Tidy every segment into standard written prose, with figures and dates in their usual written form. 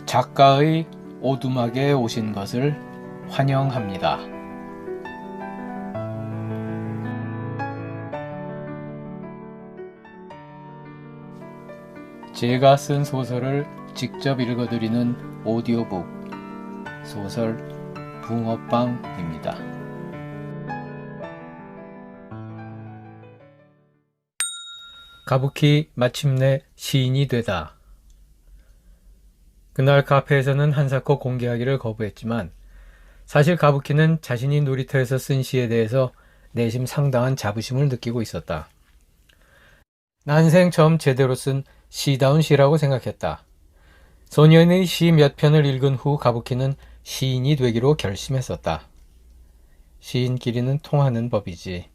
작가의 오두막에 오신 것을 환영합니다. 제가 쓴 소설을 직접 읽어드리는 오디오북 소설 붕어빵입니다. 가부키 마침내 시인이 되다. 그날 카페에서는 한사코 공개하기를 거부했지만 사실 가부키는 자신이 놀이터에서 쓴 시에 대해서 내심 상당한 자부심을 느끼고 있었다. 난생 처음 제대로 쓴 시다운 시라고 생각했다. 소년의 시 몇 편을 읽은 후 가부키는 시인이 되기로 결심했었다. 시인끼리는 통하는 법이지.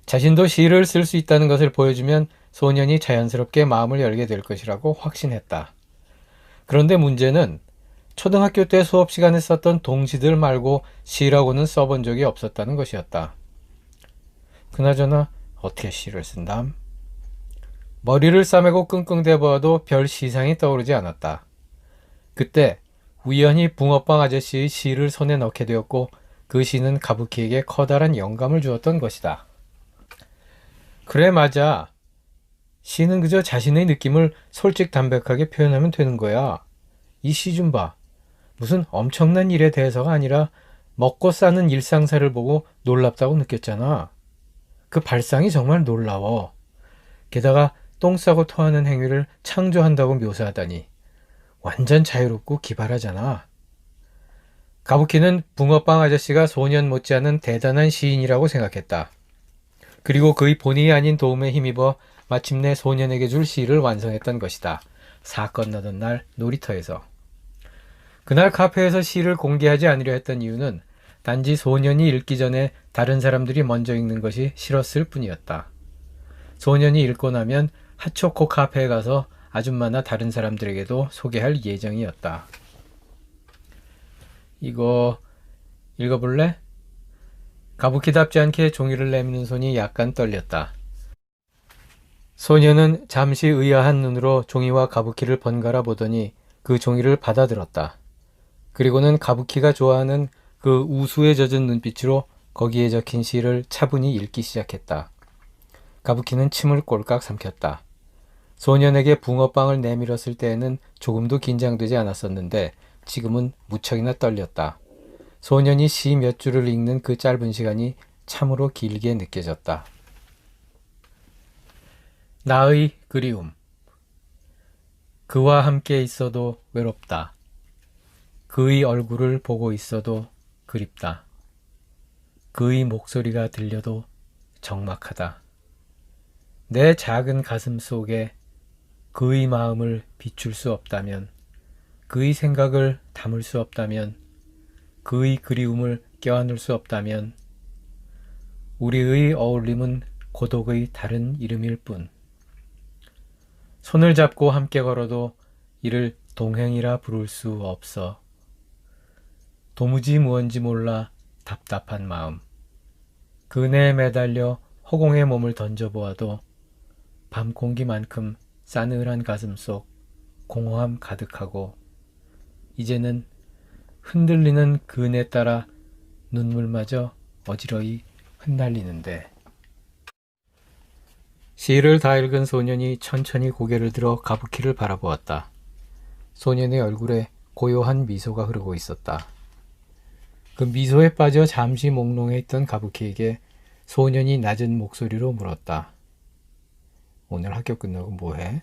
자신도 시를 쓸 수 있다는 것을 보여주면 소년이 자연스럽게 마음을 열게 될 것이라고 확신했다. 그런데 문제는 초등학교 때 수업 시간에 썼던 동시들 말고 시라고는 써본 적이 없었다는 것이었다. 그나저나 어떻게 시를 쓴담? 머리를 싸매고 끙끙대 보아도 별 시상이 떠오르지 않았다. 그때 우연히 붕어빵 아저씨의 시를 손에 넣게 되었고 그 시는 가부키에게 커다란 영감을 주었던 것이다. 그래, 맞아. 시는 그저 자신의 느낌을 솔직담백하게 표현하면 되는 거야. 이 시 좀 봐. 무슨 엄청난 일에 대해서가 아니라 먹고 사는 일상사를 보고 놀랍다고 느꼈잖아. 그 발상이 정말 놀라워. 게다가 똥 싸고 토하는 행위를 창조한다고 묘사하다니. 완전 자유롭고 기발하잖아. 가부키는 붕어빵 아저씨가 소년 못지않은 대단한 시인이라고 생각했다. 그리고 그의 본의 아닌 도움에 힘입어 마침내 소년에게 줄 시를 완성했던 것이다. 사건 나던 날 놀이터에서. 그날 카페에서 시를 공개하지 않으려 했던 이유는 단지 소년이 읽기 전에 다른 사람들이 먼저 읽는 것이 싫었을 뿐이었다. 소년이 읽고 나면 하초코 카페에 가서 아줌마나 다른 사람들에게도 소개할 예정이었다. 이거 읽어볼래? 가부키답지 않게 종이를 내미는 손이 약간 떨렸다. 소녀는 잠시 의아한 눈으로 종이와 가부키를 번갈아 보더니 그 종이를 받아들었다. 그리고는 가부키가 좋아하는 그 우수에 젖은 눈빛으로 거기에 적힌 시를 차분히 읽기 시작했다. 가부키는 침을 꼴깍 삼켰다. 소년에게 붕어빵을 내밀었을 때에는 조금도 긴장되지 않았었는데 지금은 무척이나 떨렸다. 소년이 시 몇 줄을 읽는 그 짧은 시간이 참으로 길게 느껴졌다. 나의 그리움. 그와 함께 있어도 외롭다. 그의 얼굴을 보고 있어도 그립다. 그의 목소리가 들려도 적막하다. 내 작은 가슴 속에 그의 마음을 비출 수 없다면, 그의 생각을 담을 수 없다면, 그의 그리움을 껴안을 수 없다면 우리의 어울림은 고독의 다른 이름일 뿐. 손을 잡고 함께 걸어도 이를 동행이라 부를 수 없어. 도무지 무언지 몰라 답답한 마음. 그네에 매달려 허공에 몸을 던져보아도 밤 공기만큼 싸늘한 가슴 속 공허함 가득하고 이제는 흔들리는 그네 따라 눈물마저 어지러이 흩날리는데. 시를 다 읽은 소년이 천천히 고개를 들어 가부키를 바라보았다. 소년의 얼굴에 고요한 미소가 흐르고 있었다. 그 미소에 빠져 잠시 몽롱해 있던 가부키에게 소년이 낮은 목소리로 물었다. 오늘 학교 끝나고 뭐해?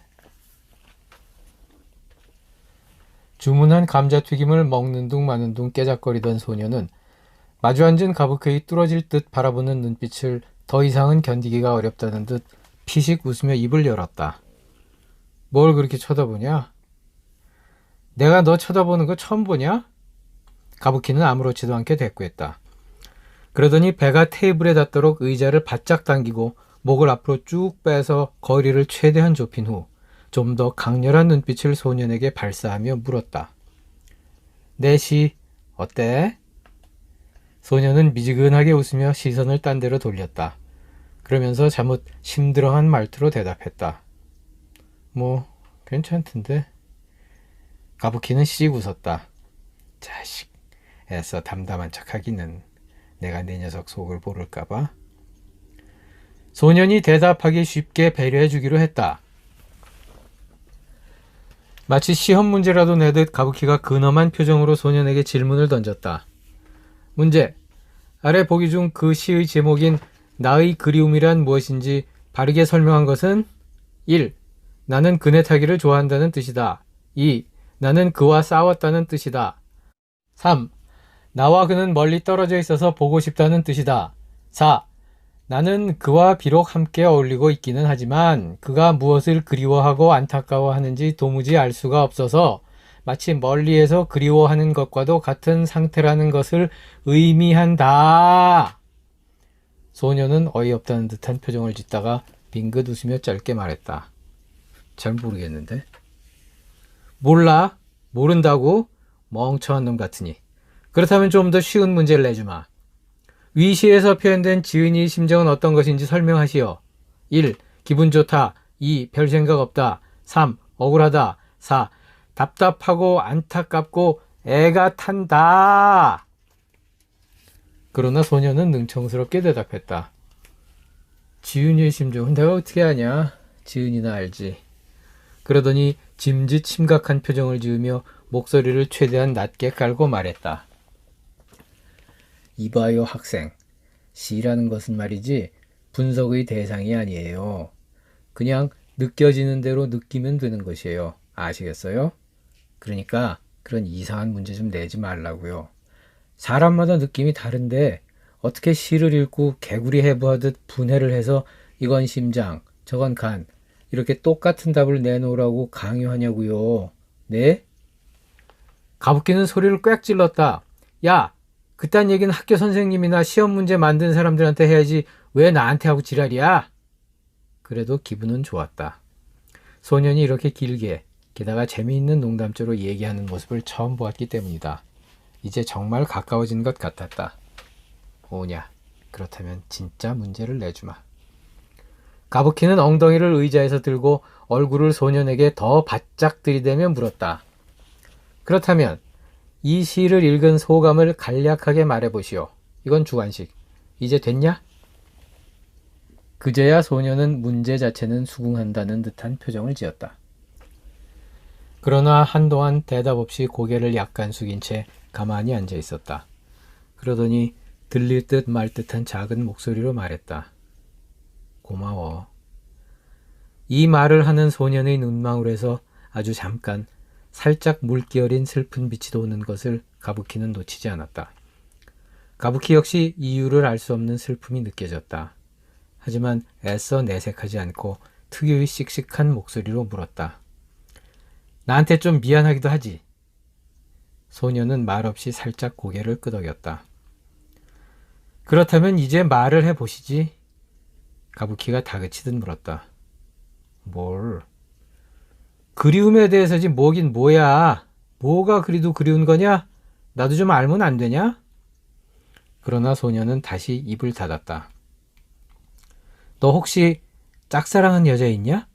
주문한 감자튀김을 먹는 둥 마는 둥 깨작거리던 소녀는 마주 앉은 가부키의 뚫어질 듯 바라보는 눈빛을 더 이상은 견디기가 어렵다는 듯 피식 웃으며 입을 열었다. 뭘 그렇게 쳐다보냐? 내가 너 쳐다보는 거 처음 보냐? 가부키는 아무렇지도 않게 대꾸했다. 그러더니 배가 테이블에 닿도록 의자를 바짝 당기고 목을 앞으로 쭉 빼서 거리를 최대한 좁힌 후 좀 더 강렬한 눈빛을 소년에게 발사하며 물었다. 내 시 어때? 소년은 미지근하게 웃으며 시선을 딴 데로 돌렸다. 그러면서 잠옷 심드렁한 말투로 대답했다. 뭐 괜찮던데. 가부키는 시직 웃었다. 자식, 애써 담담한 척하기는. 내가 내 녀석 속을 모를까봐. 소년이 대답하기 쉽게 배려해주기로 했다. 마치 시험 문제라도 내듯 가부키가 근엄한 표정으로 소년에게 질문을 던졌다. 문제. 아래 보기 중 그 시의 제목인 나의 그리움이란 무엇인지 바르게 설명한 것은 1. 나는 그네 타기를 좋아한다는 뜻이다. 2. 나는 그와 싸웠다는 뜻이다. 3. 나와 그는 멀리 떨어져 있어서 보고 싶다는 뜻이다. 4. 나는 그와 비록 함께 어울리고 있기는 하지만 그가 무엇을 그리워하고 안타까워하는지 도무지 알 수가 없어서 마치 멀리에서 그리워하는 것과도 같은 상태라는 것을 의미한다. 소녀는 어이없다는 듯한 표정을 짓다가 빙긋 웃으며 짧게 말했다. 잘 모르겠는데. 몰라? 모른다고? 멍청한 놈 같으니. 그렇다면 좀 더 쉬운 문제를 내주마. 위 시에서 표현된 지은이의 심정은 어떤 것인지 설명하시오. 1. 기분 좋다. 2. 별 생각 없다. 3. 억울하다. 4. 답답하고 안타깝고 애가 탄다. 그러나 소녀는 능청스럽게 대답했다. 지은이의 심정은 내가 어떻게 아냐? 지은이나 알지. 그러더니 짐짓 심각한 표정을 지으며 목소리를 최대한 낮게 깔고 말했다. 이봐요 학생, 시라는 것은 말이지 분석의 대상이 아니에요. 그냥 느껴지는 대로 느끼면 되는 것이에요. 아시겠어요? 그러니까 그런 이상한 문제 좀 내지 말라고요. 사람마다 느낌이 다른데 어떻게 시를 읽고 개구리 해부하듯 분해를 해서 이건 심장, 저건 간 이렇게 똑같은 답을 내놓으라고 강요하냐고요. 네? 가부키는 소리를 꽥 질렀다. 야! 그딴 얘기는 학교 선생님이나 시험 문제 만든 사람들한테 해야지 왜 나한테 하고 지랄이야? 그래도 기분은 좋았다. 소년이 이렇게 길게 게다가 재미있는 농담조로 얘기하는 모습을 처음 보았기 때문이다. 이제 정말 가까워진 것 같았다. 오냐, 그렇다면 진짜 문제를 내주마. 가부키는 엉덩이를 의자에서 들고 얼굴을 소년에게 더 바짝 들이대며 물었다. 그렇다면 이 시를 읽은 소감을 간략하게 말해보시오. 이건 주관식. 이제 됐냐? 그제야 소녀는 문제 자체는 수긍한다는 듯한 표정을 지었다. 그러나 한동안 대답 없이 고개를 약간 숙인 채 가만히 앉아 있었다. 그러더니 들릴 듯 말 듯한 작은 목소리로 말했다. 고마워. 이 말을 하는 소년의 눈망울에서 아주 잠깐 살짝 물결인 슬픈 빛이 도는 것을 가부키는 놓치지 않았다. 가부키 역시 이유를 알 수 없는 슬픔이 느껴졌다. 하지만 애써 내색하지 않고 특유의 씩씩한 목소리로 물었다. 나한테 좀 미안하기도 하지. 소녀는 말없이 살짝 고개를 끄덕였다. 그렇다면 이제 말을 해보시지. 가부키가 다그치듯 물었다. 뭘? 그리움에 대해서지 뭐긴 뭐야. 뭐가 그리도 그리운 거냐? 나도 좀 알면 안 되냐? 그러나 소녀는 다시 입을 닫았다. 너 혹시 짝사랑한 여자 있냐?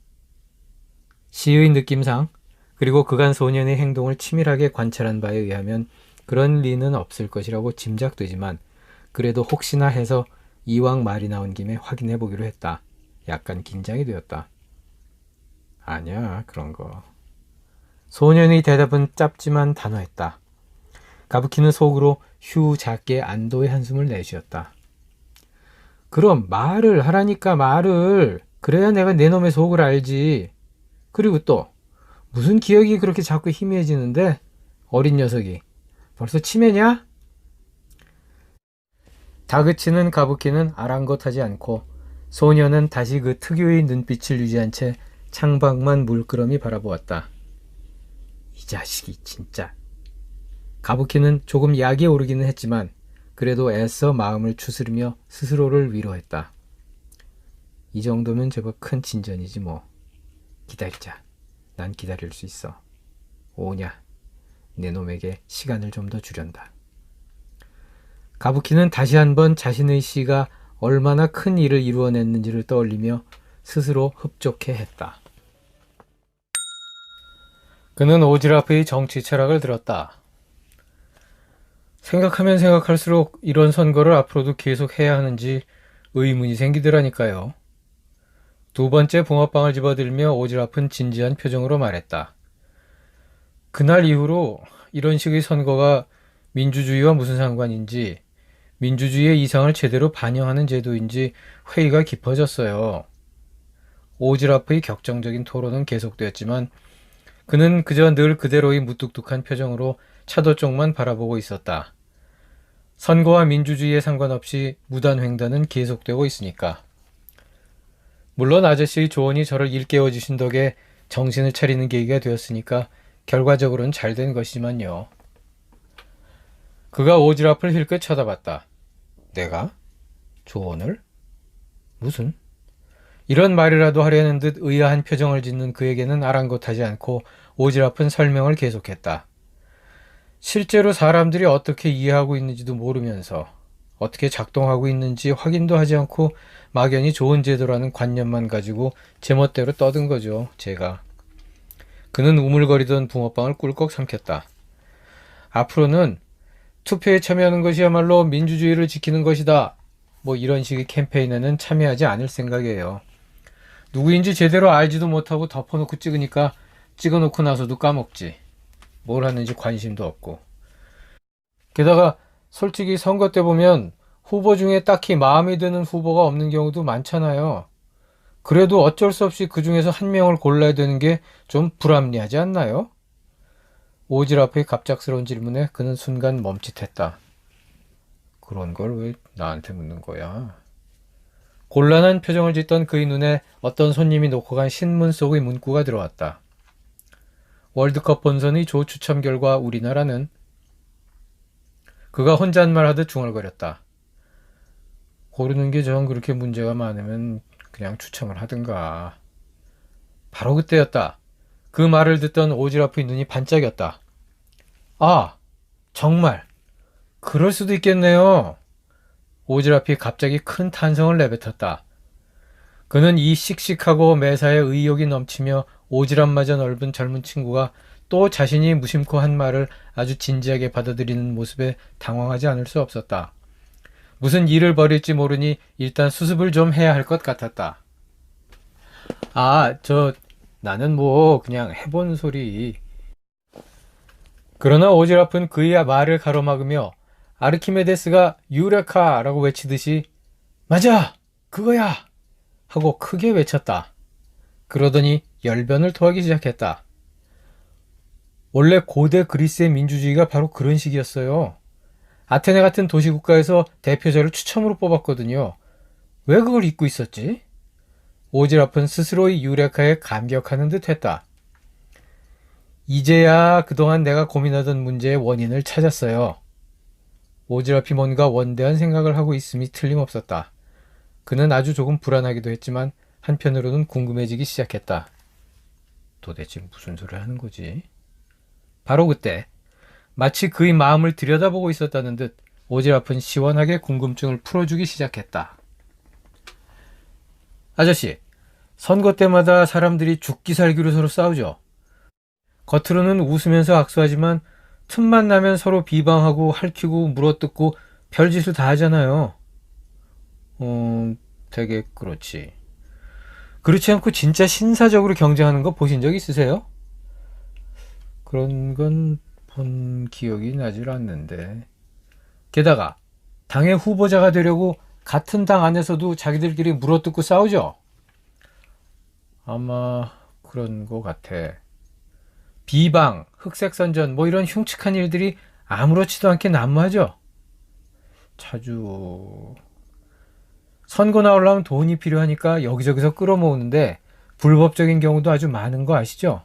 시의 느낌상 그리고 그간 소년의 행동을 치밀하게 관찰한 바에 의하면 그런 리는 없을 것이라고 짐작되지만 그래도 혹시나 해서 이왕 말이 나온 김에 확인해 보기로 했다. 약간 긴장이 되었다. 아니야, 그런 거. 소년의 대답은 짧지만 단호했다. 가부키는 속으로 휴 작게 안도의 한숨을 내쉬었다. 그럼 말을 하라니까 말을. 그래야 내가 내 놈의 속을 알지. 그리고 또 무슨 기억이 그렇게 자꾸 희미해지는데? 어린 녀석이. 벌써 치매냐? 다그치는 가부키는 아랑곳하지 않고 소녀는 다시 그 특유의 눈빛을 유지한 채 창밖만 물끄러미 바라보았다. 이 자식이 진짜. 가부키는 조금 약이 오르기는 했지만 그래도 애써 마음을 추스르며 스스로를 위로했다. 이 정도면 제법 큰 진전이지 뭐. 기다리자. 난 기다릴 수 있어. 오냐. 내 놈에게 시간을 좀 더 주련다. 가부키는 다시 한번 자신의 시가 얼마나 큰 일을 이루어냈는지를 떠올리며 스스로 흡족해 했다. 그는 오지랖의 정치 철학을 들었다. 생각하면 생각할수록 이런 선거를 앞으로도 계속 해야 하는지 의문이 생기더라니까요. 두 번째 붕어빵을 집어들며 오지랖은 진지한 표정으로 말했다. 그날 이후로 이런 식의 선거가 민주주의와 무슨 상관인지, 민주주의의 이상을 제대로 반영하는 제도인지 회의가 깊어졌어요. 오지랖의 격정적인 토론은 계속되었지만 그는 그저 늘 그대로의 무뚝뚝한 표정으로 차도 쪽만 바라보고 있었다. 선거와 민주주의에 상관없이 무단횡단은 계속되고 있으니까. 물론 아저씨의 조언이 저를 일깨워 주신 덕에 정신을 차리는 계기가 되었으니까 결과적으로는 잘 된 것이지만요. 그가 오지랖을 힐끗 쳐다봤다. 내가? 조언을? 무슨? 이런 말이라도 하려는 듯 의아한 표정을 짓는 그에게는 아랑곳하지 않고 오지랖은 설명을 계속했다. 실제로 사람들이 어떻게 이해하고 있는지도 모르면서 어떻게 작동하고 있는지 확인도 하지 않고 막연히 좋은 제도라는 관념만 가지고 제멋대로 떠든 거죠, 제가. 그는 우물거리던 붕어빵을 꿀꺽 삼켰다. 앞으로는 투표에 참여하는 것이야말로 민주주의를 지키는 것이다. 뭐 이런 식의 캠페인에는 참여하지 않을 생각이에요. 누구인지 제대로 알지도 못하고 덮어놓고 찍으니까 찍어놓고 나서도 까먹지. 뭘 하는지 관심도 없고. 게다가 솔직히 선거 때 보면 후보 중에 딱히 마음에 드는 후보가 없는 경우도 많잖아요. 그래도 어쩔 수 없이 그 중에서 한 명을 골라야 되는 게 좀 불합리하지 않나요? 오지랖의 갑작스러운 질문에 그는 순간 멈칫했다. 그런 걸 왜 나한테 묻는 거야? 곤란한 표정을 짓던 그의 눈에 어떤 손님이 놓고 간 신문 속의 문구가 들어왔다. 월드컵 본선의 조 추첨 결과 우리나라는. 그가 혼잣말하듯 중얼거렸다. 고르는 게 전 그렇게 문제가 많으면 그냥 추첨을 하든가. 바로 그때였다. 그 말을 듣던 오지랖의 눈이 반짝였다. 아, 정말 그럴 수도 있겠네요. 오지랖이 갑자기 큰 탄성을 내뱉었다. 그는 이 씩씩하고 매사에 의욕이 넘치며 오지랖마저 넓은 젊은 친구가 또 자신이 무심코 한 말을 아주 진지하게 받아들이는 모습에 당황하지 않을 수 없었다. 무슨 일을 벌일지 모르니 일단 수습을 좀 해야 할 것 같았다. 나는 뭐 그냥 해본 소리. 그러나 오지랖은 그의 말을 가로막으며 아르키메데스가 유레카라고 외치듯이 맞아! 그거야! 하고 크게 외쳤다. 그러더니 열변을 토하기 시작했다. 원래 고대 그리스의 민주주의가 바로 그런 식이었어요. 아테네 같은 도시국가에서 대표자를 추첨으로 뽑았거든요. 왜 그걸 잊고 있었지? 오지랖은 스스로의 유레카에 감격하는 듯 했다. 이제야 그동안 내가 고민하던 문제의 원인을 찾았어요. 오지랖이 뭔가 원대한 생각을 하고 있음이 틀림없었다. 그는 아주 조금 불안하기도 했지만 한편으로는 궁금해지기 시작했다. 도대체 무슨 소리를 하는 거지? 바로 그때 마치 그의 마음을 들여다보고 있었다는 듯 오지랖은 시원하게 궁금증을 풀어주기 시작했다. 아저씨, 선거 때마다 사람들이 죽기 살기로 서로 싸우죠. 겉으로는 웃으면서 악수하지만 틈만 나면 서로 비방하고 핥히고 물어뜯고 별짓을 다 하잖아요. 되게 그렇지. 그렇지 않고 진짜 신사적으로 경쟁하는 거 보신 적 있으세요? 그런 건 본 기억이 나질 않는데. 게다가 당의 후보자가 되려고 같은 당 안에서도 자기들끼리 물어뜯고 싸우죠? 아마 그런 거 같아. 비방, 흑색선전 뭐 이런 흉측한 일들이 아무렇지도 않게 난무하죠? 자주. 선거 나오려면 돈이 필요하니까 여기저기서 끌어모으는데 불법적인 경우도 아주 많은 거 아시죠?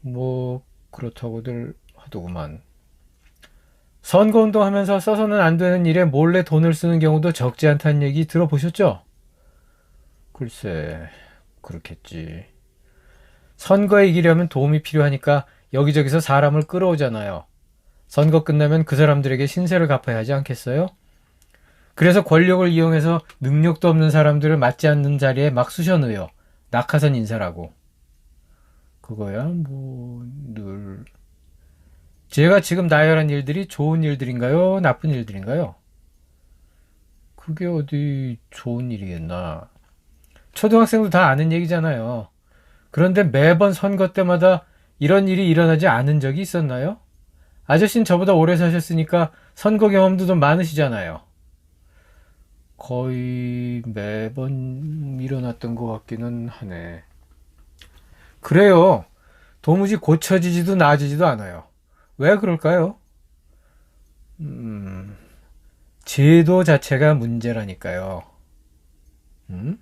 뭐 그렇다고들 하더구만. 선거운동 하면서 써서는 안 되는 일에 몰래 돈을 쓰는 경우도 적지 않다는 얘기 들어보셨죠? 글쎄, 그렇겠지. 선거에 이기려면 도움이 필요하니까 여기저기서 사람을 끌어오잖아요. 선거 끝나면 그 사람들에게 신세를 갚아야 하지 않겠어요? 그래서 권력을 이용해서 능력도 없는 사람들을 맞지 않는 자리에 막 쑤셔넣어요. 낙하산 인사라고. 그거야 뭐 늘 제가 지금 나열한 일들이 좋은 일들인가요? 나쁜 일들인가요? 그게 어디 좋은 일이겠나. 초등학생도 다 아는 얘기잖아요. 그런데 매번 선거 때마다 이런 일이 일어나지 않은 적이 있었나요? 아저씨는 저보다 오래 사셨으니까 선거 경험도 좀 많으시잖아요. 거의 매번 일어났던 것 같기는 하네. 그래요. 도무지 고쳐지지도 나아지지도 않아요. 왜 그럴까요? 음, 제도 자체가 문제라니까요. 음?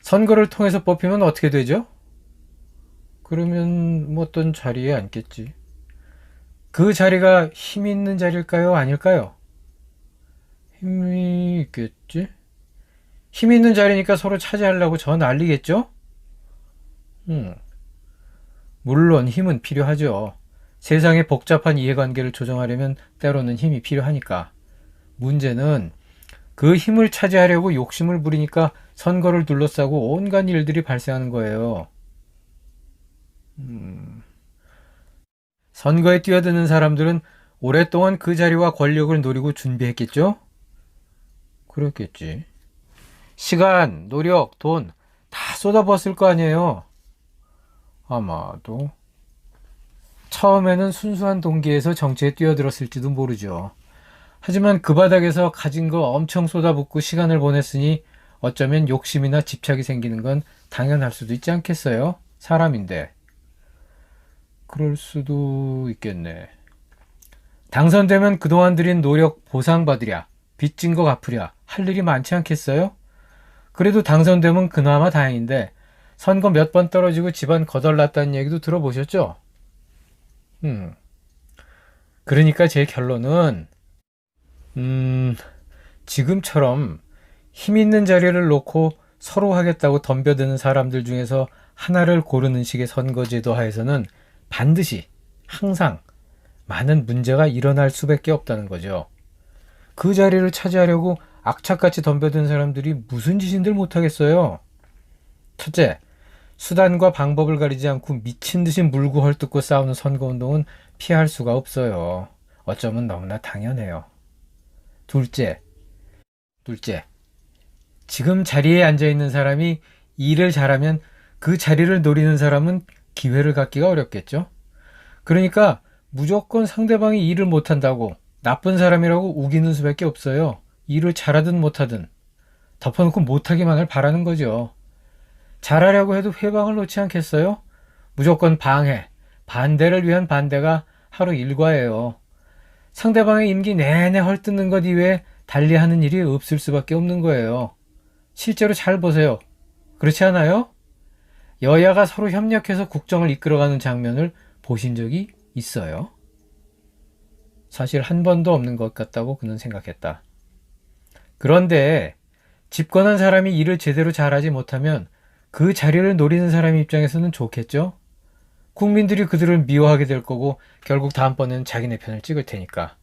선거를 통해서 뽑히면 어떻게 되죠? 그러면 뭐 어떤 자리에 앉겠지. 그 자리가 힘 있는 자리일까요? 아닐까요? 힘이 있겠지? 힘 있는 자리니까 서로 차지하려고 저 난리겠죠? 음, 물론 힘은 필요하죠. 세상의 복잡한 이해관계를 조정하려면 때로는 힘이 필요하니까. 문제는 그 힘을 차지하려고 욕심을 부리니까 선거를 둘러싸고 온갖 일들이 발생하는 거예요. 선거에 뛰어드는 사람들은 오랫동안 그 자리와 권력을 노리고 준비했겠죠? 그렇겠지. 시간, 노력, 돈 다 쏟아부었을 거 아니에요. 아마도 처음에는 순수한 동기에서 정치에 뛰어들었을지도 모르죠. 하지만 그 바닥에서 가진 거 엄청 쏟아붓고 시간을 보냈으니 어쩌면 욕심이나 집착이 생기는 건 당연할 수도 있지 않겠어요? 사람인데. 그럴 수도 있겠네. 당선되면 그동안 들인 노력 보상받으랴, 빚진 거 갚으랴, 할 일이 많지 않겠어요? 그래도 당선되면 그나마 다행인데, 선거 몇 번 떨어지고 집안 거덜났다는 얘기도 들어보셨죠? 그러니까 제 결론은, 지금처럼 힘 있는 자리를 놓고 서로 하겠다고 덤벼드는 사람들 중에서 하나를 고르는 식의 선거제도 하에서는 반드시, 항상 많은 문제가 일어날 수밖에 없다는 거죠. 그 자리를 차지하려고 악착같이 덤벼든 사람들이 무슨 짓인들 못하겠어요. 첫째, 수단과 방법을 가리지 않고 미친 듯이 물고 헐뜯고 싸우는 선거운동은 피할 수가 없어요. 어쩌면 너무나 당연해요. 둘째, 둘째, 지금 자리에 앉아있는 사람이 일을 잘하면 그 자리를 노리는 사람은 기회를 갖기가 어렵겠죠? 그러니까 무조건 상대방이 일을 못한다고 나쁜 사람이라고 우기는 수밖에 없어요. 일을 잘하든 못하든 덮어놓고 못하기만을 바라는 거죠. 잘하려고 해도 회방을 놓지 않겠어요? 무조건 방해, 반대를 위한 반대가 하루 일과예요. 상대방의 임기 내내 헐뜯는 것 이외에 달리 하는 일이 없을 수밖에 없는 거예요. 실제로 잘 보세요. 그렇지 않아요? 여야가 서로 협력해서 국정을 이끌어가는 장면을 보신 적이 있어요? 사실 한 번도 없는 것 같다고 그는 생각했다. 그런데 집권한 사람이 일을 제대로 잘하지 못하면 그 자리를 노리는 사람 입장에서는 좋겠죠? 국민들이 그들을 미워하게 될 거고 결국 다음번에는 자기네 편을 찍을 테니까.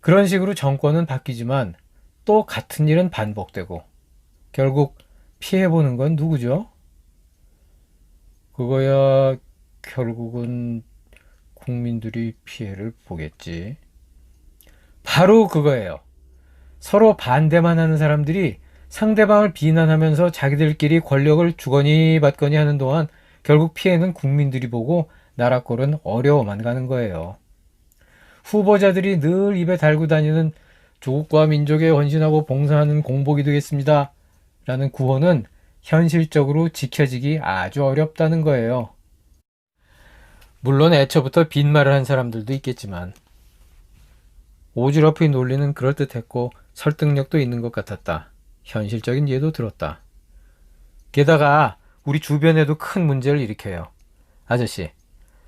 그런 식으로 정권은 바뀌지만 또 같은 일은 반복되고 결국 피해보는 건 누구죠? 그거야 결국은 국민들이 피해를 보겠지. 바로 그거예요. 서로 반대만 하는 사람들이 상대방을 비난하면서 자기들끼리 권력을 주거니 받거니 하는 동안 결국 피해는 국민들이 보고 나라 꼴은 어려워만 가는 거예요. 후보자들이 늘 입에 달고 다니는 조국과 민족에 헌신하고 봉사하는 공복이 되겠습니다. 라는 구호는 현실적으로 지켜지기 아주 어렵다는 거예요. 물론 애초부터 빈말을 한 사람들도 있겠지만 오지랖이 논리는 그럴듯했고 설득력도 있는 것 같았다. 현실적인 예도 들었다. 게다가 우리 주변에도 큰 문제를 일으켜요. 아저씨,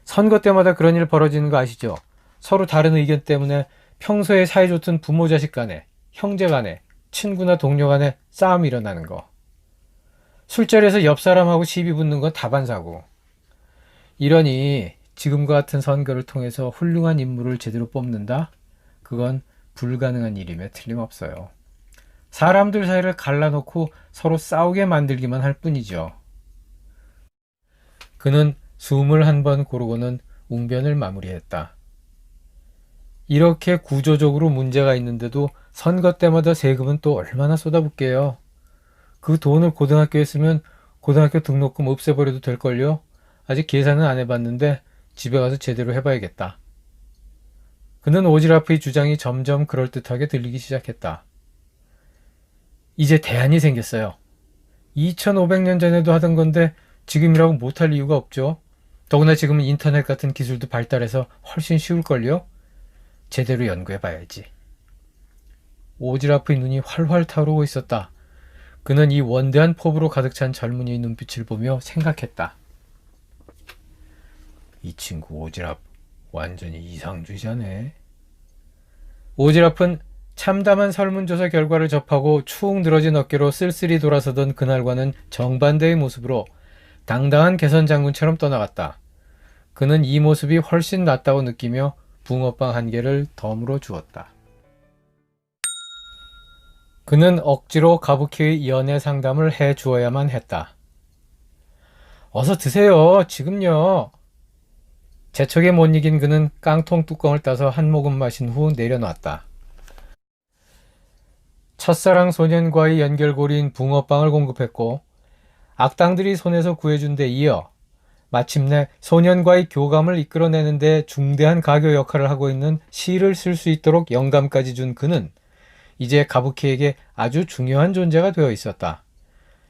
선거 때마다 그런 일 벌어지는 거 아시죠? 서로 다른 의견 때문에 평소에 사이좋던 부모 자식 간에, 형제 간에, 친구나 동료 간에 싸움이 일어나는 거. 술자리에서 옆 사람하고 시비 붙는 건 다반사고. 이러니 지금과 같은 선거를 통해서 훌륭한 인물을 제대로 뽑는다? 그건 불가능한 일임에 틀림없어요. 사람들 사이를 갈라놓고 서로 싸우게 만들기만 할 뿐이죠. 그는 숨을 한 번 고르고는 웅변을 마무리했다. 이렇게 구조적으로 문제가 있는데도 선거 때마다 세금은 또 얼마나 쏟아붓게요. 그 돈을 고등학교에 쓰면 고등학교 등록금 없애버려도 될걸요? 아직 계산은 안 해봤는데 집에 가서 제대로 해봐야겠다. 그는 오지라프의 주장이 점점 그럴듯하게 들리기 시작했다. 이제 대안이 생겼어요. 2500년 전에도 하던 건데 지금이라고 못할 이유가 없죠. 더구나 지금은 인터넷 같은 기술도 발달해서 훨씬 쉬울걸요? 제대로 연구해봐야지. 오지라프의 눈이 활활 타오르고 있었다. 그는 이 원대한 포부로 가득 찬 젊은이의 눈빛을 보며 생각했다. 이 친구 오지랖 완전히 이상주의자네. 오지랖은 참담한 설문조사 결과를 접하고 축 늘어진 어깨로 쓸쓸히 돌아서던 그날과는 정반대의 모습으로 당당한 개선 장군처럼 떠나갔다. 그는 이 모습이 훨씬 낫다고 느끼며 붕어빵 한 개를 덤으로 주었다. 그는 억지로 가부키의 연애 상담을 해 주어야만 했다. 어서 드세요. 지금요. 재촉에 못 이긴 그는 깡통 뚜껑을 따서 한 모금 마신 후 내려놨다. 첫사랑 소년과의 연결고리인 붕어빵을 공급했고 악당들이 손에서 구해준 데 이어 마침내 소년과의 교감을 이끌어내는 데 중대한 가교 역할을 하고 있는 시를 쓸 수 있도록 영감까지 준 그는 이제 가부키에게 아주 중요한 존재가 되어 있었다.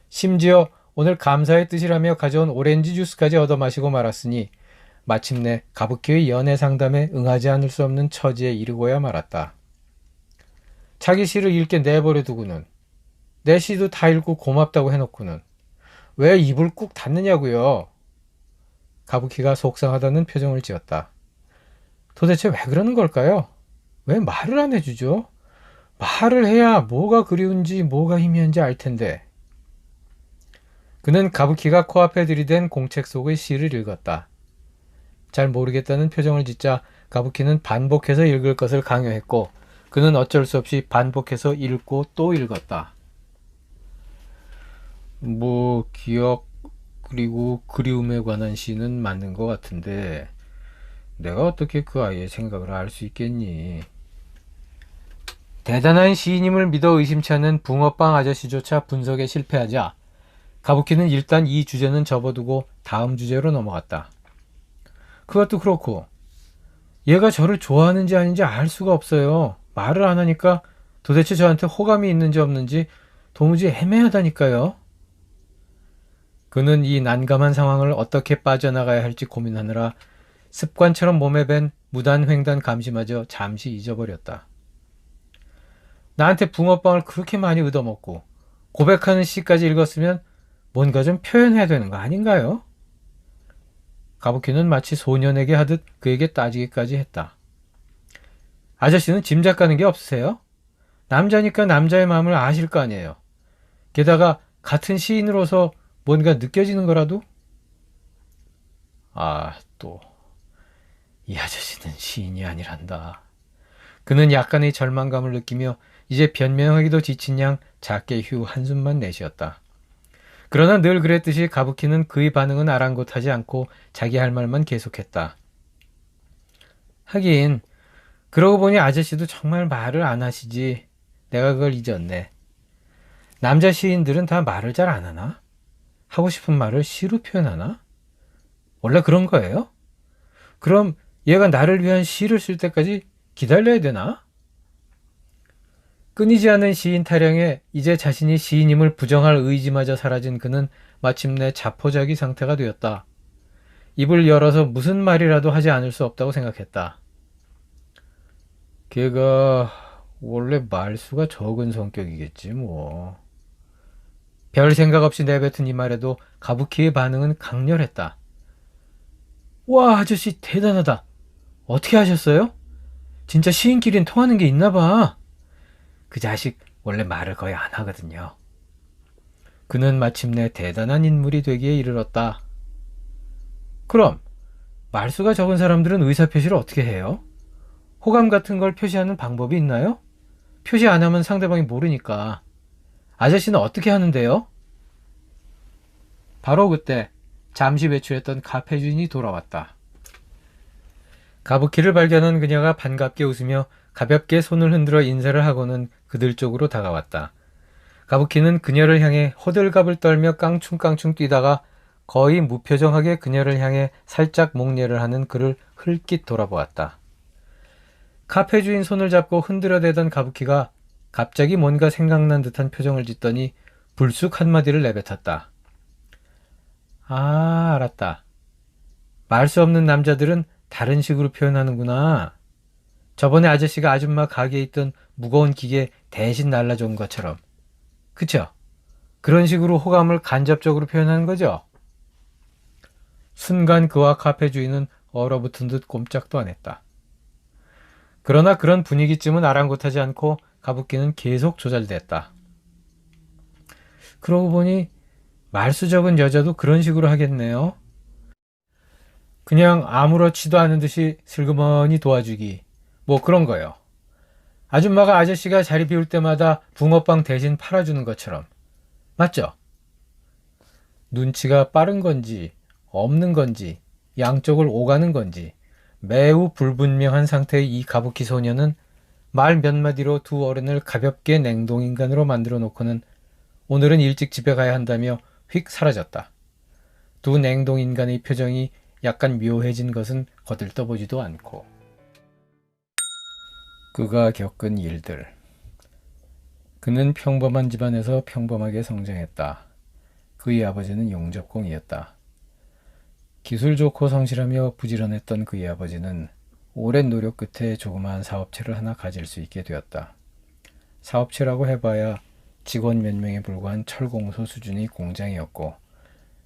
심지어 오늘 감사의 뜻이라며 가져온 오렌지 주스까지 얻어 마시고 말았으니 마침내 가부키의 연애 상담에 응하지 않을 수 없는 처지에 이르고야 말았다. 자기 시를 읽게 내버려 두고는 내 시도 다 읽고 고맙다고 해놓고는 왜 입을 꾹 닫느냐고요. 가부키가 속상하다는 표정을 지었다. 도대체 왜 그러는 걸까요? 왜 말을 안 해주죠? 말을 해야 뭐가 그리운지 뭐가 희미한지 알 텐데. 그는 가부키가 코앞에 들이댄 공책 속의 시를 읽었다. 잘 모르겠다는 표정을 짓자 가부키는 반복해서 읽을 것을 강요했고 그는 어쩔 수 없이 반복해서 읽고 또 읽었다. 기억 그리고 그리움에 관한 시는 맞는 것 같은데 내가 어떻게 그 아이의 생각을 알 수 있겠니? 대단한 시인임을 믿어 의심치 않는 붕어빵 아저씨조차 분석에 실패하자 가부키는 일단 이 주제는 접어두고 다음 주제로 넘어갔다. 그것도 그렇고 얘가 저를 좋아하는지 아닌지 알 수가 없어요. 말을 안 하니까 도대체 저한테 호감이 있는지 없는지 도무지 애매하다니까요. 그는 이 난감한 상황을 어떻게 빠져나가야 할지 고민하느라 습관처럼 몸에 밴 무단횡단 감시마저 잠시 잊어버렸다. 나한테 붕어빵을 그렇게 많이 얻어먹고 고백하는 시까지 읽었으면 뭔가 좀 표현해야 되는 거 아닌가요? 가부키는 마치 소년에게 하듯 그에게 따지기까지 했다. 아저씨는 짐작 가는 게 없으세요? 남자니까 남자의 마음을 아실 거 아니에요. 게다가 같은 시인으로서 뭔가 느껴지는 거라도? 또 이 아저씨는 시인이 아니란다. 그는 약간의 절망감을 느끼며 이제 변명하기도 지친 양 작게 휴 한숨만 내쉬었다. 그러나 늘 그랬듯이 가부키는 그의 반응은 아랑곳하지 않고 자기 할 말만 계속했다. 하긴 그러고 보니 아저씨도 정말 말을 안 하시지. 내가 그걸 잊었네. 남자 시인들은 다 말을 잘 안 하나? 하고 싶은 말을 시로 표현하나? 원래 그런 거예요? 그럼 얘가 나를 위한 시를 쓸 때까지 기다려야 되나? 끊이지 않는 시인 타령에 이제 자신이 시인임을 부정할 의지마저 사라진 그는 마침내 자포자기 상태가 되었다. 입을 열어서 무슨 말이라도 하지 않을 수 없다고 생각했다. 걔가 원래 말수가 적은 성격이겠지 뭐. 별 생각 없이 내뱉은 이 말에도 가부키의 반응은 강렬했다. 와, 아저씨 대단하다. 어떻게 하셨어요? 진짜 시인끼리는 통하는 게 있나 봐. 그 자식 원래 말을 거의 안 하거든요. 그는 마침내 대단한 인물이 되기에 이르렀다. 그럼 말수가 적은 사람들은 의사표시를 어떻게 해요? 호감 같은 걸 표시하는 방법이 있나요? 표시 안 하면 상대방이 모르니까. 아저씨는 어떻게 하는데요? 바로 그때 잠시 외출했던 카페 주인이 돌아왔다. 가부키를 발견한 그녀가 반갑게 웃으며 가볍게 손을 흔들어 인사를 하고는 그들 쪽으로 다가왔다. 가부키는 그녀를 향해 호들갑을 떨며 깡충깡충 뛰다가 거의 무표정하게 그녀를 향해 살짝 목례를 하는 그를 흘낏 돌아보았다. 카페 주인 손을 잡고 흔들어대던 가부키가 갑자기 뭔가 생각난 듯한 표정을 짓더니 불쑥 한마디를 내뱉었다. 아, 알았다. 말 수 없는 남자들은 다른 식으로 표현하는구나. 저번에 아저씨가 아줌마 가게에 있던 무거운 기계 대신 날라준 것처럼. 그쵸? 그런 식으로 호감을 간접적으로 표현하는 거죠? 순간 그와 카페 주인은 얼어붙은 듯 꼼짝도 안 했다. 그러나 그런 분위기쯤은 아랑곳하지 않고 가부키는 계속 조잘됐다. 그러고 보니 말수 적은 여자도 그런 식으로 하겠네요. 그냥 아무렇지도 않은 듯이 슬그머니 도와주기. 뭐 그런 거요. 아줌마가 아저씨가 자리 비울 때마다 붕어빵 대신 팔아주는 것처럼. 맞죠? 눈치가 빠른 건지 없는 건지 양쪽을 오가는 건지 매우 불분명한 상태의 이 가부키 소녀는 말 몇 마디로 두 어른을 가볍게 냉동인간으로 만들어 놓고는 오늘은 일찍 집에 가야 한다며 휙 사라졌다. 두 냉동인간의 표정이 약간 묘해진 것은 거들떠보지도 않고. 그가 겪은 일들. 그는 평범한 집안에서 평범하게 성장했다. 그의 아버지는 용접공이었다. 기술 좋고 성실하며 부지런했던 그의 아버지는 오랜 노력 끝에 조그마한 사업체를 하나 가질 수 있게 되었다. 사업체라고 해봐야 직원 몇 명에 불과한 철공소 수준의 공장이었고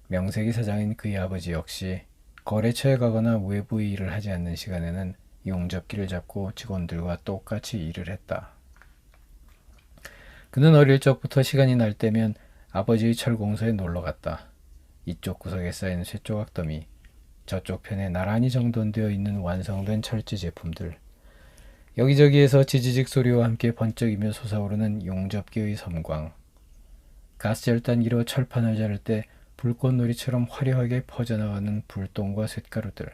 명색이 사장인 그의 아버지 역시 거래처에 가거나 외부 일을 하지 않는 시간에는 용접기를 잡고 직원들과 똑같이 일을 했다. 그는 어릴 적부터 시간이 날 때면 아버지의 철공소에 놀러갔다. 이쪽 구석에 쌓인 쇠조각 더미, 저쪽 편에 나란히 정돈되어 있는 완성된 철제 제품들, 여기저기에서 지지직 소리와 함께 번쩍이며 솟아오르는 용접기의 섬광, 가스열단기로 철판을 자를 때 불꽃놀이처럼 화려하게 퍼져나가는 불똥과 쇳가루들,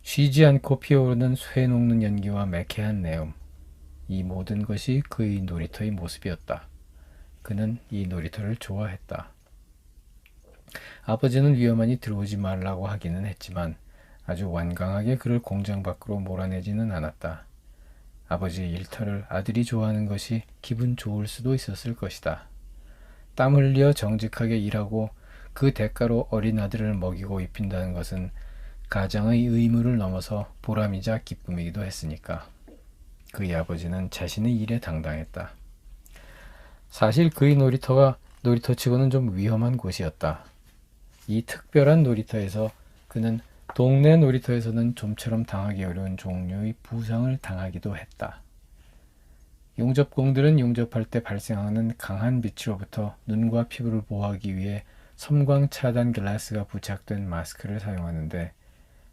쉬지 않고 피어오르는 쇠 녹는 연기와 매캐한 내음, 이 모든 것이 그의 놀이터의 모습이었다. 그는 이 놀이터를 좋아했다. 아버지는 위험하니 들어오지 말라고 하기는 했지만 아주 완강하게 그를 공장 밖으로 몰아내지는 않았다. 아버지의 일터를 아들이 좋아하는 것이 기분 좋을 수도 있었을 것이다. 땀 흘려 정직하게 일하고 그 대가로 어린 아들을 먹이고 입힌다는 것은 가장의 의무를 넘어서 보람이자 기쁨이기도 했으니까. 그의 아버지는 자신의 일에 당당했다. 사실 그의 놀이터가 놀이터치고는 좀 위험한 곳이었다. 이 특별한 놀이터에서 그는 동네 놀이터에서는 좀처럼 당하기 어려운 종류의 부상을 당하기도 했다. 용접공들은 용접할 때 발생하는 강한 빛으로부터 눈과 피부를 보호하기 위해 섬광 차단 글라스가 부착된 마스크를 사용하는데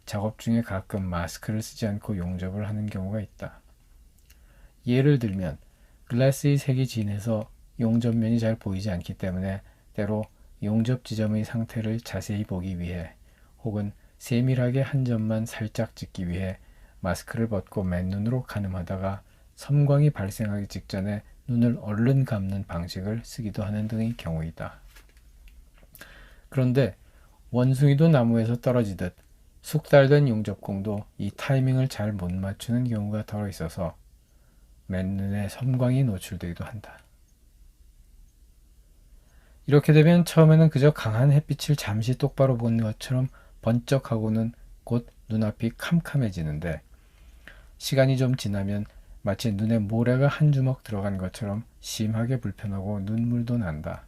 작업 중에 가끔 마스크를 쓰지 않고 용접을 하는 경우가 있다. 예를 들면 글라스의 색이 진해서 용접면이 잘 보이지 않기 때문에 때로 용접 지점의 상태를 자세히 보기 위해 혹은 세밀하게 한 점만 살짝 찍기 위해 마스크를 벗고 맨눈으로 가늠하다가 섬광이 발생하기 직전에 눈을 얼른 감는 방식을 쓰기도 하는 등의 경우이다. 그런데 원숭이도 나무에서 떨어지듯 숙달된 용접공도 이 타이밍을 잘 못 맞추는 경우가 덜어 있어서 맨눈에 섬광이 노출되기도 한다. 이렇게 되면 처음에는 그저 강한 햇빛을 잠시 똑바로 보는 것처럼 번쩍하고는 곧 눈앞이 캄캄해지는데 시간이 좀 지나면 마치 눈에 모래가 한 주먹 들어간 것처럼 심하게 불편하고 눈물도 난다.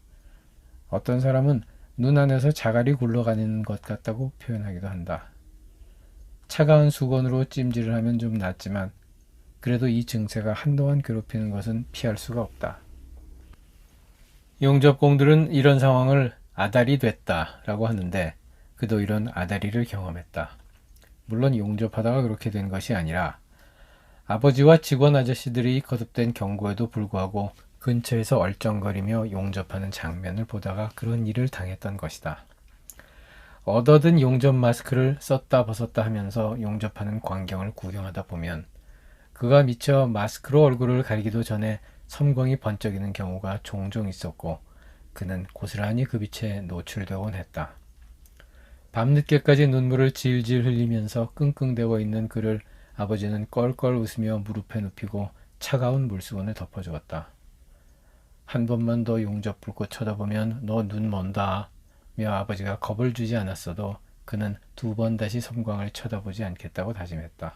어떤 사람은 눈 안에서 자갈이 굴러가는 것 같다고 표현하기도 한다. 차가운 수건으로 찜질을 하면 좀 낫지만 그래도 이 증세가 한동안 괴롭히는 것은 피할 수가 없다. 용접공들은 이런 상황을 아다리 됐다 라고 하는데 그도 이런 아다리를 경험했다. 물론 용접하다가 그렇게 된 것이 아니라 아버지와 직원 아저씨들이 거듭된 경고에도 불구하고 근처에서 얼쩡거리며 용접하는 장면을 보다가 그런 일을 당했던 것이다. 얻어든 용접 마스크를 썼다 벗었다 하면서 용접하는 광경을 구경하다 보면 그가 미처 마스크로 얼굴을 가리기도 전에 섬광이 번쩍이는 경우가 종종 있었고 그는 고스란히 그 빛에 노출되곤 했다. 밤늦게까지 눈물을 질질 흘리면서 끙끙대고 있는 그를 아버지는 껄껄 웃으며 무릎에 눕히고 차가운 물수건을 덮어주었다. 한 번만 더 용접 불꽃 쳐다보면 너 눈 먼다 며 아버지가 겁을 주지 않았어도 그는 2번 다시 섬광을 쳐다보지 않겠다고 다짐했다.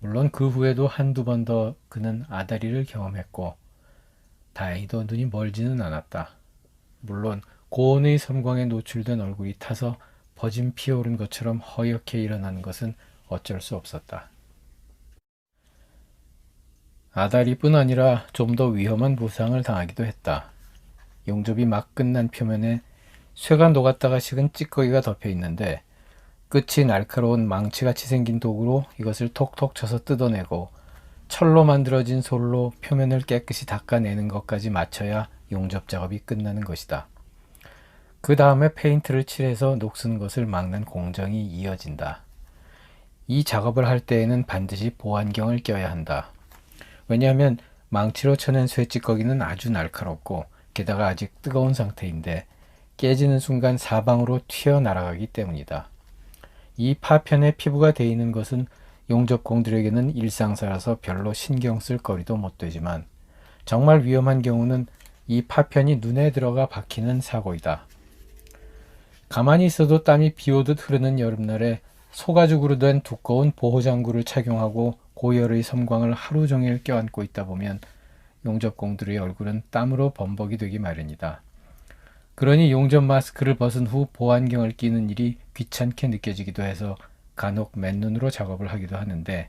물론 그 후에도 한두 번 더 그는 아다리를 경험했고 다행히도 눈이 멀지는 않았다. 물론 고온의 섬광에 노출된 얼굴이 타서 버진 피어오른 것처럼 허옇게 일어나는 것은 어쩔 수 없었다. 아다리뿐 아니라 좀 더 위험한 부상을 당하기도 했다. 용접이 막 끝난 표면에 쇠가 녹았다가 식은 찌꺼기가 덮여 있는데 끝이 날카로운 망치같이 생긴 도구로 이것을 톡톡 쳐서 뜯어내고 철로 만들어진 솔로 표면을 깨끗이 닦아내는 것까지 마쳐야 용접 작업이 끝나는 것이다. 그 다음에 페인트를 칠해서 녹슨 것을 막는 공정이 이어진다. 이 작업을 할 때에는 반드시 보안경을 껴야 한다. 왜냐하면 망치로 쳐낸 쇠찌꺼기는 아주 날카롭고 게다가 아직 뜨거운 상태인데 깨지는 순간 사방으로 튀어날아가기 때문이다. 이 파편에 피부가 데이는 것은 용접공들에게는 일상사라서 별로 신경 쓸 거리도 못 되지만 정말 위험한 경우는 이 파편이 눈에 들어가 박히는 사고이다. 가만히 있어도 땀이 비오듯 흐르는 여름날에 소가죽으로 된 두꺼운 보호장구를 착용하고 고열의 섬광을 하루 종일 껴안고 있다 보면 용접공들의 얼굴은 땀으로 범벅이 되기 마련이다. 그러니 용접 마스크를 벗은 후 보안경을 끼는 일이 귀찮게 느껴지기도 해서 간혹 맨눈으로 작업을 하기도 하는데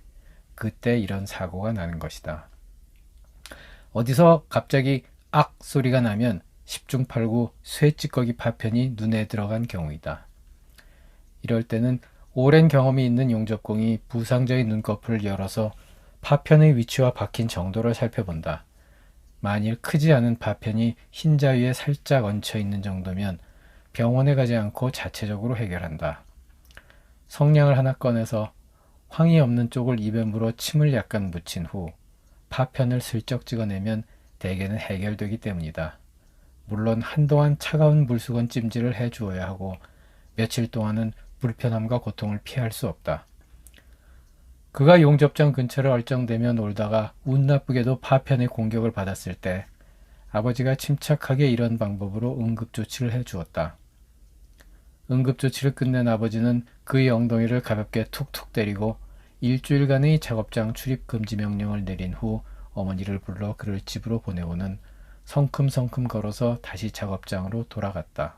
그때 이런 사고가 나는 것이다. 어디서 갑자기 악 소리가 나면 10중 8구 쇠찌꺼기 파편이 눈에 들어간 경우이다. 이럴 때는 오랜 경험이 있는 용접공이 부상자의 눈꺼풀을 열어서 파편의 위치와 박힌 정도를 살펴본다. 만일 크지 않은 파편이 흰자 위에 살짝 얹혀 있는 정도면 병원에 가지 않고 자체적으로 해결한다. 성냥을 하나 꺼내서 황이 없는 쪽을 입에 물어 침을 약간 묻힌 후 파편을 슬쩍 찍어내면 대개는 해결되기 때문이다. 물론 한동안 차가운 물수건 찜질을 해주어야 하고 며칠 동안은 불편함과 고통을 피할 수 없다. 그가 용접장 근처를 얼쩡대며 놀다가 운 나쁘게도 파편의 공격을 받았을 때 아버지가 침착하게 이런 방법으로 응급조치를 해주었다. 응급조치를 끝낸 아버지는 그의 엉덩이를 가볍게 툭툭 때리고 일주일간의 작업장 출입 금지 명령을 내린 후 어머니를 불러 그를 집으로 보내고는 성큼성큼 걸어서 다시 작업장으로 돌아갔다.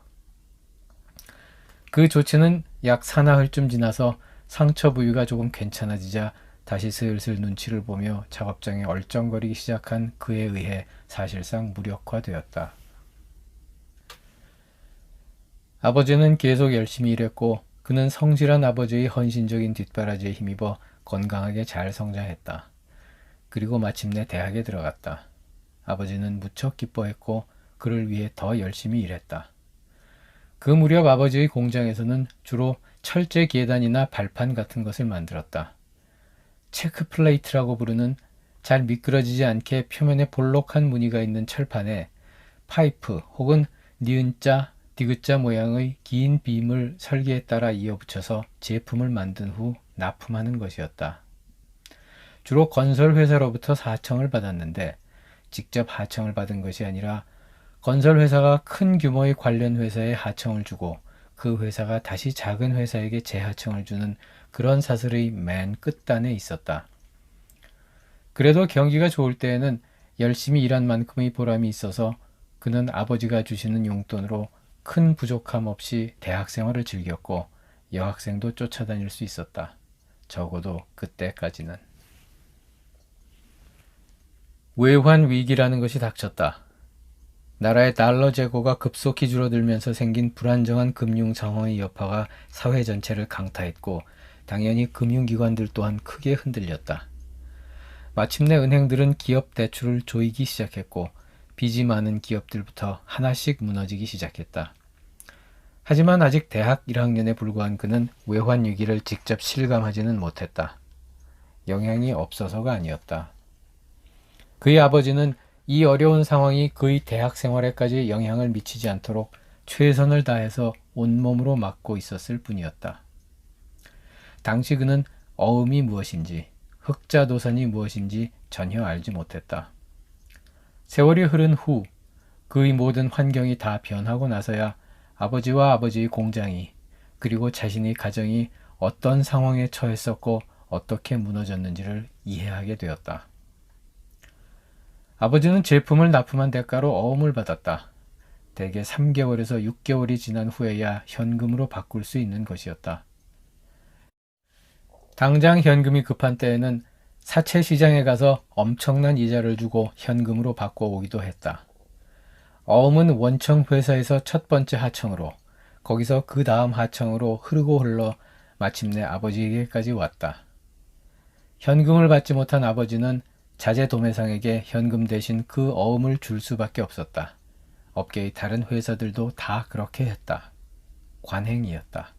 그 조치는 약 사나흘쯤 지나서 상처 부위가 조금 괜찮아지자 다시 슬슬 눈치를 보며 작업장에 얼쩡거리기 시작한 그에 의해 사실상 무력화되었다. 아버지는 계속 열심히 일했고 그는 성실한 아버지의 헌신적인 뒷바라지에 힘입어 건강하게 잘 성장했다. 그리고 마침내 대학에 들어갔다. 아버지는 무척 기뻐했고 그를 위해 더 열심히 일했다. 그 무렵 아버지의 공장에서는 주로 철제 계단이나 발판 같은 것을 만들었다. 체크 플레이트라고 부르는 잘 미끄러지지 않게 표면에 볼록한 무늬가 있는 철판에 파이프 혹은 니은자, 디귿자 모양의 긴 빔을 설계에 따라 이어붙여서 제품을 만든 후 납품하는 것이었다. 주로 건설회사로부터 하청을 받았는데 직접 하청을 받은 것이 아니라 건설회사가 큰 규모의 관련 회사에 하청을 주고 그 회사가 다시 작은 회사에게 재하청을 주는 그런 사슬의 맨 끝단에 있었다. 그래도 경기가 좋을 때에는 열심히 일한 만큼의 보람이 있어서 그는 아버지가 주시는 용돈으로 큰 부족함 없이 대학 생활을 즐겼고 여학생도 쫓아다닐 수 있었다. 적어도 그때까지는. 외환 위기라는 것이 닥쳤다. 나라의 달러 재고가 급속히 줄어들면서 생긴 불안정한 금융 상황의 여파가 사회 전체를 강타했고 당연히 금융기관들 또한 크게 흔들렸다. 마침내 은행들은 기업 대출을 조이기 시작했고 빚이 많은 기업들부터 하나씩 무너지기 시작했다. 하지만 아직 대학 1학년에 불과한 그는 외환 위기를 직접 실감하지는 못했다. 영향이 없어서가 아니었다. 그의 아버지는 이 어려운 상황이 그의 대학 생활에까지 영향을 미치지 않도록 최선을 다해서 온몸으로 막고 있었을 뿐이었다. 당시 그는 어음이 무엇인지, 흑자도선이 무엇인지 전혀 알지 못했다. 세월이 흐른 후 그의 모든 환경이 다 변하고 나서야 아버지와 아버지의 공장이, 그리고 자신의 가정이 어떤 상황에 처했었고 어떻게 무너졌는지를 이해하게 되었다. 아버지는 제품을 납품한 대가로 어음을 받았다. 대개 3개월에서 6개월이 지난 후에야 현금으로 바꿀 수 있는 것이었다. 당장 현금이 급한 때에는 사채 시장에 가서 엄청난 이자를 주고 현금으로 바꿔오기도 했다. 어음은 원청 회사에서 첫 번째 하청으로, 거기서 그 다음 하청으로 흐르고 흘러 마침내 아버지에게까지 왔다. 현금을 받지 못한 아버지는 자재 도매상에게 현금 대신 그 어음을 줄 수밖에 없었다. 업계의 다른 회사들도 다 그렇게 했다. 관행이었다.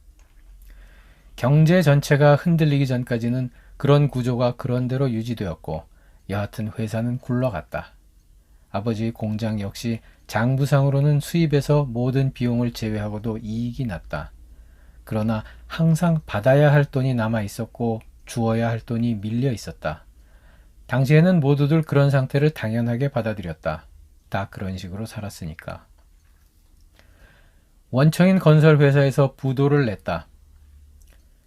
경제 전체가 흔들리기 전까지는 그런 구조가 그런대로 유지되었고, 여하튼 회사는 굴러갔다. 아버지의 공장 역시 장부상으로는 수입에서 모든 비용을 제외하고도 이익이 났다. 그러나 항상 받아야 할 돈이 남아 있었고 주어야 할 돈이 밀려 있었다. 당시에는 모두들 그런 상태를 당연하게 받아들였다. 다 그런 식으로 살았으니까. 원청인 건설회사에서 부도를 냈다.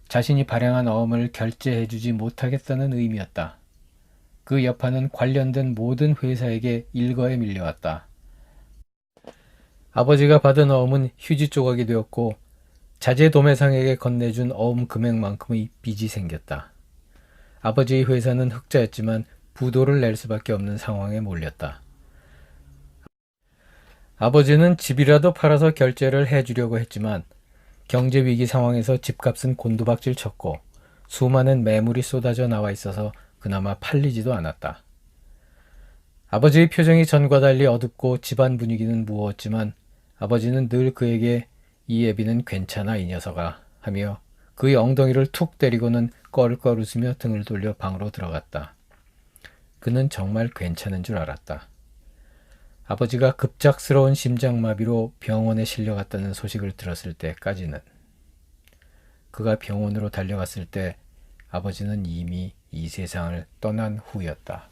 자신이 발행한 어음을 결제해주지 못하겠다는 의미였다. 그 여파는 관련된 모든 회사에게 일거에 밀려왔다. 아버지가 받은 어음은 휴지 조각이 되었고, 자재 도매상에게 건네준 어음 금액만큼의 빚이 생겼다. 아버지의 회사는 흑자였지만 부도를 낼 수밖에 없는 상황에 몰렸다. 아버지는 집이라도 팔아서 결제를 해주려고 했지만 경제 위기 상황에서 집값은 곤두박질 쳤고 수많은 매물이 쏟아져 나와 있어서 그나마 팔리지도 않았다. 아버지의 표정이 전과 달리 어둡고 집안 분위기는 무거웠지만 아버지는 늘 그에게 이 애비는 괜찮아 이 녀석아 하며 그의 엉덩이를 툭 때리고는 껄껄 웃으며 등을 돌려 방으로 들어갔다. 그는 정말 괜찮은 줄 알았다. 아버지가 급작스러운 심장마비로 병원에 실려갔다는 소식을 들었을 때까지는. 그가 병원으로 달려갔을 때 아버지는 이미 이 세상을 떠난 후였다.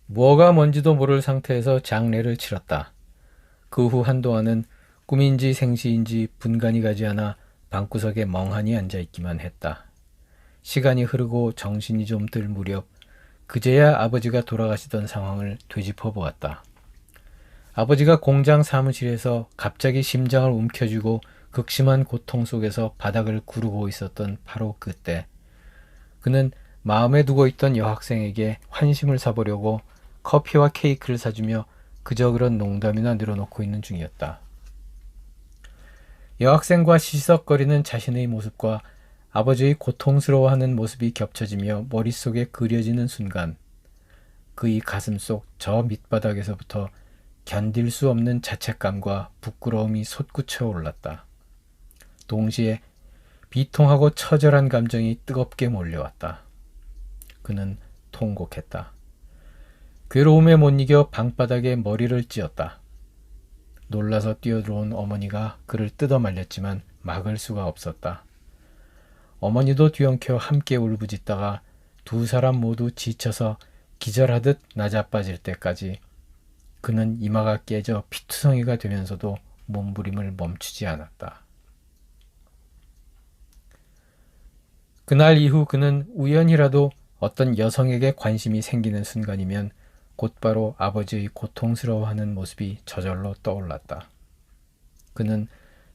뭐가 뭔지도 모를 상태에서 장례를 치렀다. 그 후 한동안은 꿈인지 생시인지 분간이 가지 않아 방구석에 멍하니 앉아있기만 했다. 시간이 흐르고 정신이 좀 들 무렵 그제야 아버지가 돌아가시던 상황을 되짚어 보았다. 아버지가 공장 사무실에서 갑자기 심장을 움켜쥐고 극심한 고통 속에서 바닥을 구르고 있었던 바로 그때 그는 마음에 두고 있던 여학생에게 환심을 사보려고 커피와 케이크를 사주며 그저 그런 농담이나 늘어놓고 있는 중이었다. 여학생과 시시석거리는 자신의 모습과 아버지의 고통스러워하는 모습이 겹쳐지며 머릿속에 그려지는 순간 그의 가슴 속 저 밑바닥에서부터 견딜 수 없는 자책감과 부끄러움이 솟구쳐 올랐다. 동시에 비통하고 처절한 감정이 뜨겁게 몰려왔다. 그는 통곡했다. 괴로움에 못 이겨 방바닥에 머리를 찧었다. 놀라서 뛰어들어온 어머니가 그를 뜯어 말렸지만 막을 수가 없었다. 어머니도 뒤엉켜 함께 울부짖다가 두 사람 모두 지쳐서 기절하듯 낮아빠질 때까지 그는 이마가 깨져 피투성이가 되면서도 몸부림을 멈추지 않았다. 그날 이후 그는 우연이라도 어떤 여성에게 관심이 생기는 순간이면 곧바로 아버지의 고통스러워하는 모습이 저절로 떠올랐다. 그는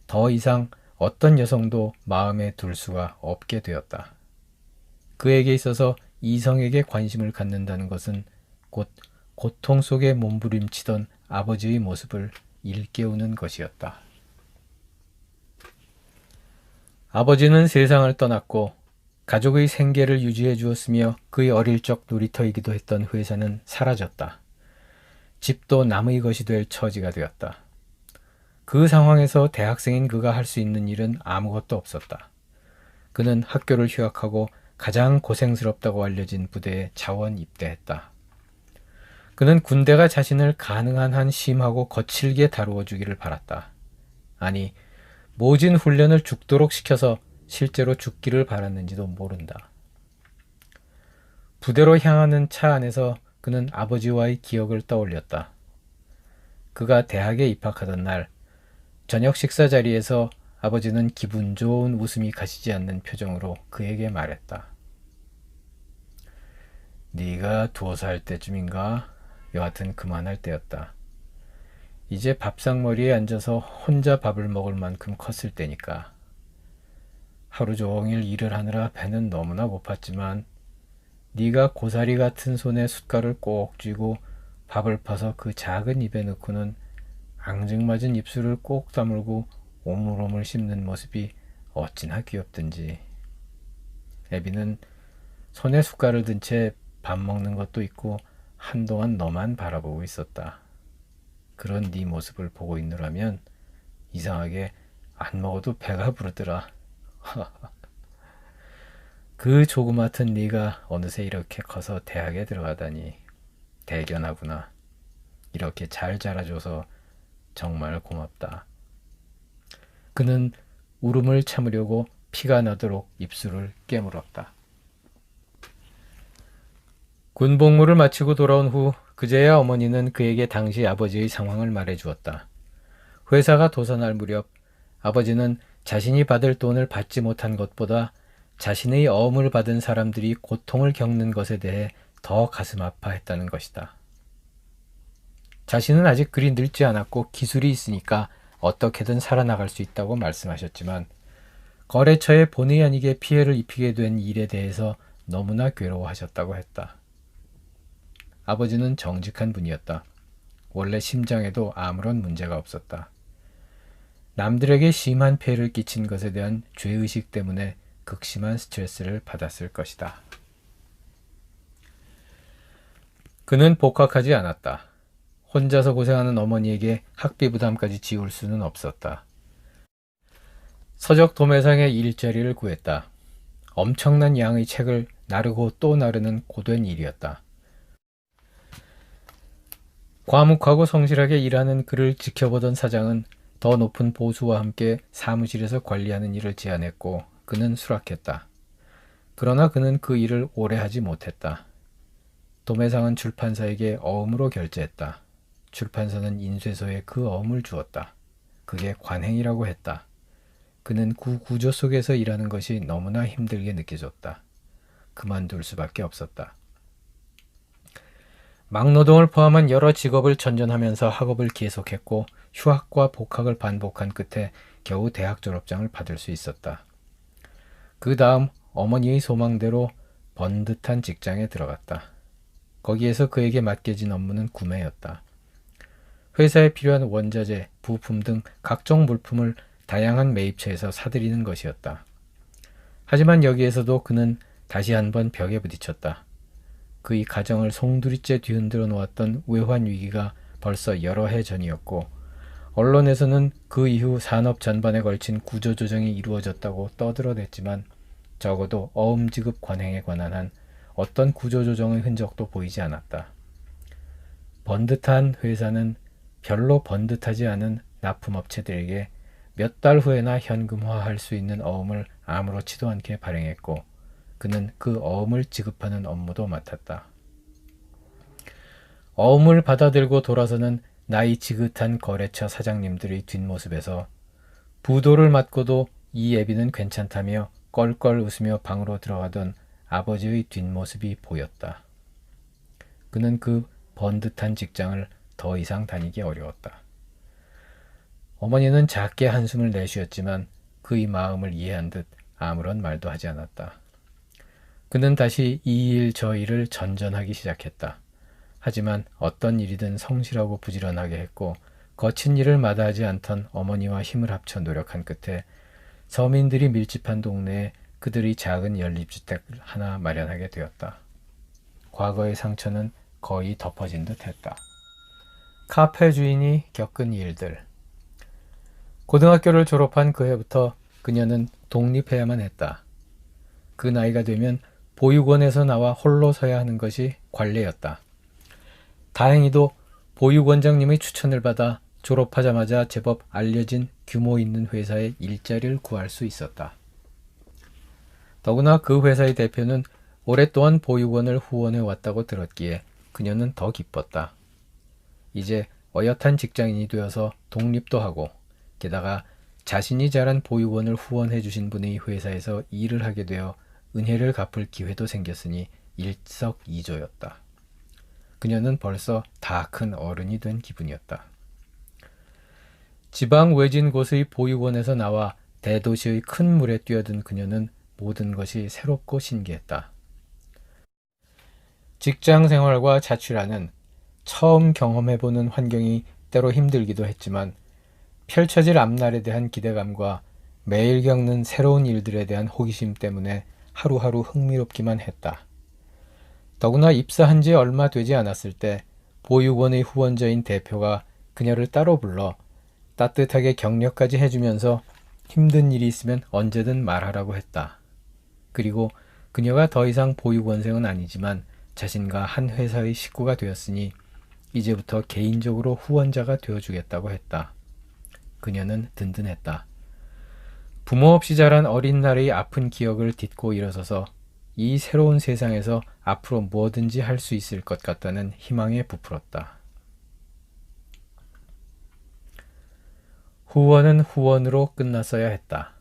더 이상 어떤 여성도 마음에 둘 수가 없게 되었다. 그에게 있어서 이성에게 관심을 갖는다는 것은 곧 고통 속에 몸부림치던 아버지의 모습을 일깨우는 것이었다. 아버지는 세상을 떠났고 가족의 생계를 유지해 주었으며 그의 어릴 적 놀이터이기도 했던 회사는 사라졌다. 집도 남의 것이 될 처지가 되었다. 그 상황에서 대학생인 그가 할 수 있는 일은 아무것도 없었다. 그는 학교를 휴학하고 가장 고생스럽다고 알려진 부대에 자원 입대했다. 그는 군대가 자신을 가능한 한 심하고 거칠게 다루어 주기를 바랐다. 아니, 모진 훈련을 죽도록 시켜서 실제로 죽기를 바랐는지도 모른다. 부대로 향하는 차 안에서 그는 아버지와의 기억을 떠올렸다. 그가 대학에 입학하던 날, 저녁 식사 자리에서 아버지는 기분 좋은 웃음이 가시지 않는 표정으로 그에게 말했다. 네가 2살 때쯤인가? 여하튼 그만할 때였다. 이제 밥상머리에 앉아서 혼자 밥을 먹을 만큼 컸을 때니까. 하루 종일 일을 하느라 배는 너무나 고팠지만 네가 고사리 같은 손에 숟갈을 꼭 쥐고 밥을 퍼서 그 작은 입에 넣고는 앙증맞은 입술을 꼭 다물고 오물오물 씹는 모습이 어찌나 귀엽든지. 애비는 손에 숟갈을 든 채 밥 먹는 것도 있고 한동안 너만 바라보고 있었다. 그런 네 모습을 보고 있느라면 이상하게 안 먹어도 배가 부르더라. 그 조그맣던 네가 어느새 이렇게 커서 대학에 들어가다니 대견하구나. 이렇게 잘 자라줘서 정말 고맙다. 그는 울음을 참으려고 피가 나도록 입술을 깨물었다. 군복무를 마치고 돌아온 후 그제야 어머니는 그에게 당시 아버지의 상황을 말해주었다. 회사가 도산할 무렵 아버지는 자신이 받을 돈을 받지 못한 것보다 자신의 어음을 받은 사람들이 고통을 겪는 것에 대해 더 가슴 아파했다는 것이다. 자신은 아직 그리 늙지 않았고 기술이 있으니까 어떻게든 살아나갈 수 있다고 말씀하셨지만 거래처에 본의 아니게 피해를 입히게 된 일에 대해서 너무나 괴로워하셨다고 했다. 아버지는 정직한 분이었다. 원래 심장에도 아무런 문제가 없었다. 남들에게 심한 폐해를 끼친 것에 대한 죄의식 때문에 극심한 스트레스를 받았을 것이다. 그는 복학하지 않았다. 혼자서 고생하는 어머니에게 학비 부담까지 지울 수는 없었다. 서적 도매상에 일자리를 구했다. 엄청난 양의 책을 나르고 또 나르는 고된 일이었다. 과묵하고 성실하게 일하는 그를 지켜보던 사장은 더 높은 보수와 함께 사무실에서 관리하는 일을 제안했고 그는 수락했다. 그러나 그는 그 일을 오래 하지 못했다. 도매상은 출판사에게 어음으로 결제했다. 출판사는 인쇄소에 그 어음을 주었다. 그게 관행이라고 했다. 그는 그 구조 속에서 일하는 것이 너무나 힘들게 느껴졌다. 그만둘 수밖에 없었다. 막노동을 포함한 여러 직업을 전전하면서 학업을 계속했고 휴학과 복학을 반복한 끝에 겨우 대학 졸업장을 받을 수 있었다. 그 다음 어머니의 소망대로 번듯한 직장에 들어갔다. 거기에서 그에게 맡겨진 업무는 구매였다. 회사에 필요한 원자재, 부품 등 각종 물품을 다양한 매입처에서 사들이는 것이었다. 하지만 여기에서도 그는 다시 한번 벽에 부딪혔다. 그의 가정을 송두리째 뒤흔들어 놓았던 외환 위기가 벌써 여러 해 전이었고 언론에서는 그 이후 산업 전반에 걸친 구조조정이 이루어졌다고 떠들어댔지만 적어도 어음 지급 관행에 관한 한 어떤 구조조정의 흔적도 보이지 않았다. 번듯한 회사는 별로 번듯하지 않은 납품업체들에게 몇 달 후에나 현금화할 수 있는 어음을 아무렇지도 않게 발행했고 그는 그 어음을 지급하는 업무도 맡았다. 어음을 받아들고 돌아서는 나이 지긋한 거래처 사장님들의 뒷모습에서 부도를 맞고도 이 애비는 괜찮다며 껄껄 웃으며 방으로 들어가던 아버지의 뒷모습이 보였다. 그는 그 번듯한 직장을 더 이상 다니기 어려웠다. 어머니는 작게 한숨을 내쉬었지만 그의 마음을 이해한 듯 아무런 말도 하지 않았다. 그는 다시 이 일 저 일을 전전하기 시작했다. 하지만 어떤 일이든 성실하고 부지런하게 했고 거친 일을 마다하지 않던 어머니와 힘을 합쳐 노력한 끝에 서민들이 밀집한 동네에 그들이 작은 연립주택을 하나 마련하게 되었다. 과거의 상처는 거의 덮어진 듯 했다. 카페 주인이 겪은 일들. 고등학교를 졸업한 그 해부터 그녀는 독립해야만 했다. 그 나이가 되면 보육원에서 나와 홀로 서야 하는 것이 관례였다. 다행히도 보육원장님의 추천을 받아 졸업하자마자 제법 알려진 규모 있는 회사에 일자리를 구할 수 있었다. 더구나 그 회사의 대표는 오랫동안 보육원을 후원해 왔다고 들었기에 그녀는 더 기뻤다. 이제 어엿한 직장인이 되어서 독립도 하고 게다가 자신이 잘한 보육원을 후원해 주신 분의 회사에서 일을 하게 되어 은혜를 갚을 기회도 생겼으니 일석이조였다. 그녀는 벌써 다 큰 어른이 된 기분이었다. 지방 외진 곳의 보육원에서 나와 대도시의 큰 물에 뛰어든 그녀는 모든 것이 새롭고 신기했다. 직장 생활과 자취라는 처음 경험해보는 환경이 때로 힘들기도 했지만 펼쳐질 앞날에 대한 기대감과 매일 겪는 새로운 일들에 대한 호기심 때문에 하루하루 흥미롭기만 했다. 더구나 입사한 지 얼마 되지 않았을 때 보육원의 후원자인 대표가 그녀를 따로 불러 따뜻하게 격려까지 해주면서 힘든 일이 있으면 언제든 말하라고 했다. 그리고 그녀가 더 이상 보육원생은 아니지만 자신과 한 회사의 식구가 되었으니 이제부터 개인적으로 후원자가 되어주겠다고 했다. 그녀는 든든했다. 부모 없이 자란 어린 날의 아픈 기억을 딛고 일어서서 이 새로운 세상에서 앞으로 뭐든지 할 수 있을 것 같다는 희망에 부풀었다. 후원은 후원으로 끝났어야 했다.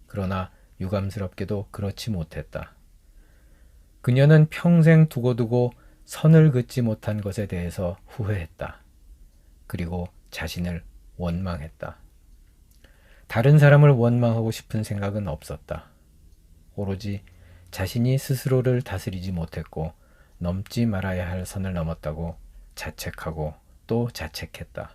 그러나 유감스럽게도 그렇지 못했다. 그녀는 평생 두고두고 선을 긋지 못한 것에 대해서 후회했다. 그리고 자신을 원망했다. 다른 사람을 원망하고 싶은 생각은 없었다. 오로지 자신이 스스로를 다스리지 못했고 넘지 말아야 할 선을 넘었다고 자책하고 또 자책했다.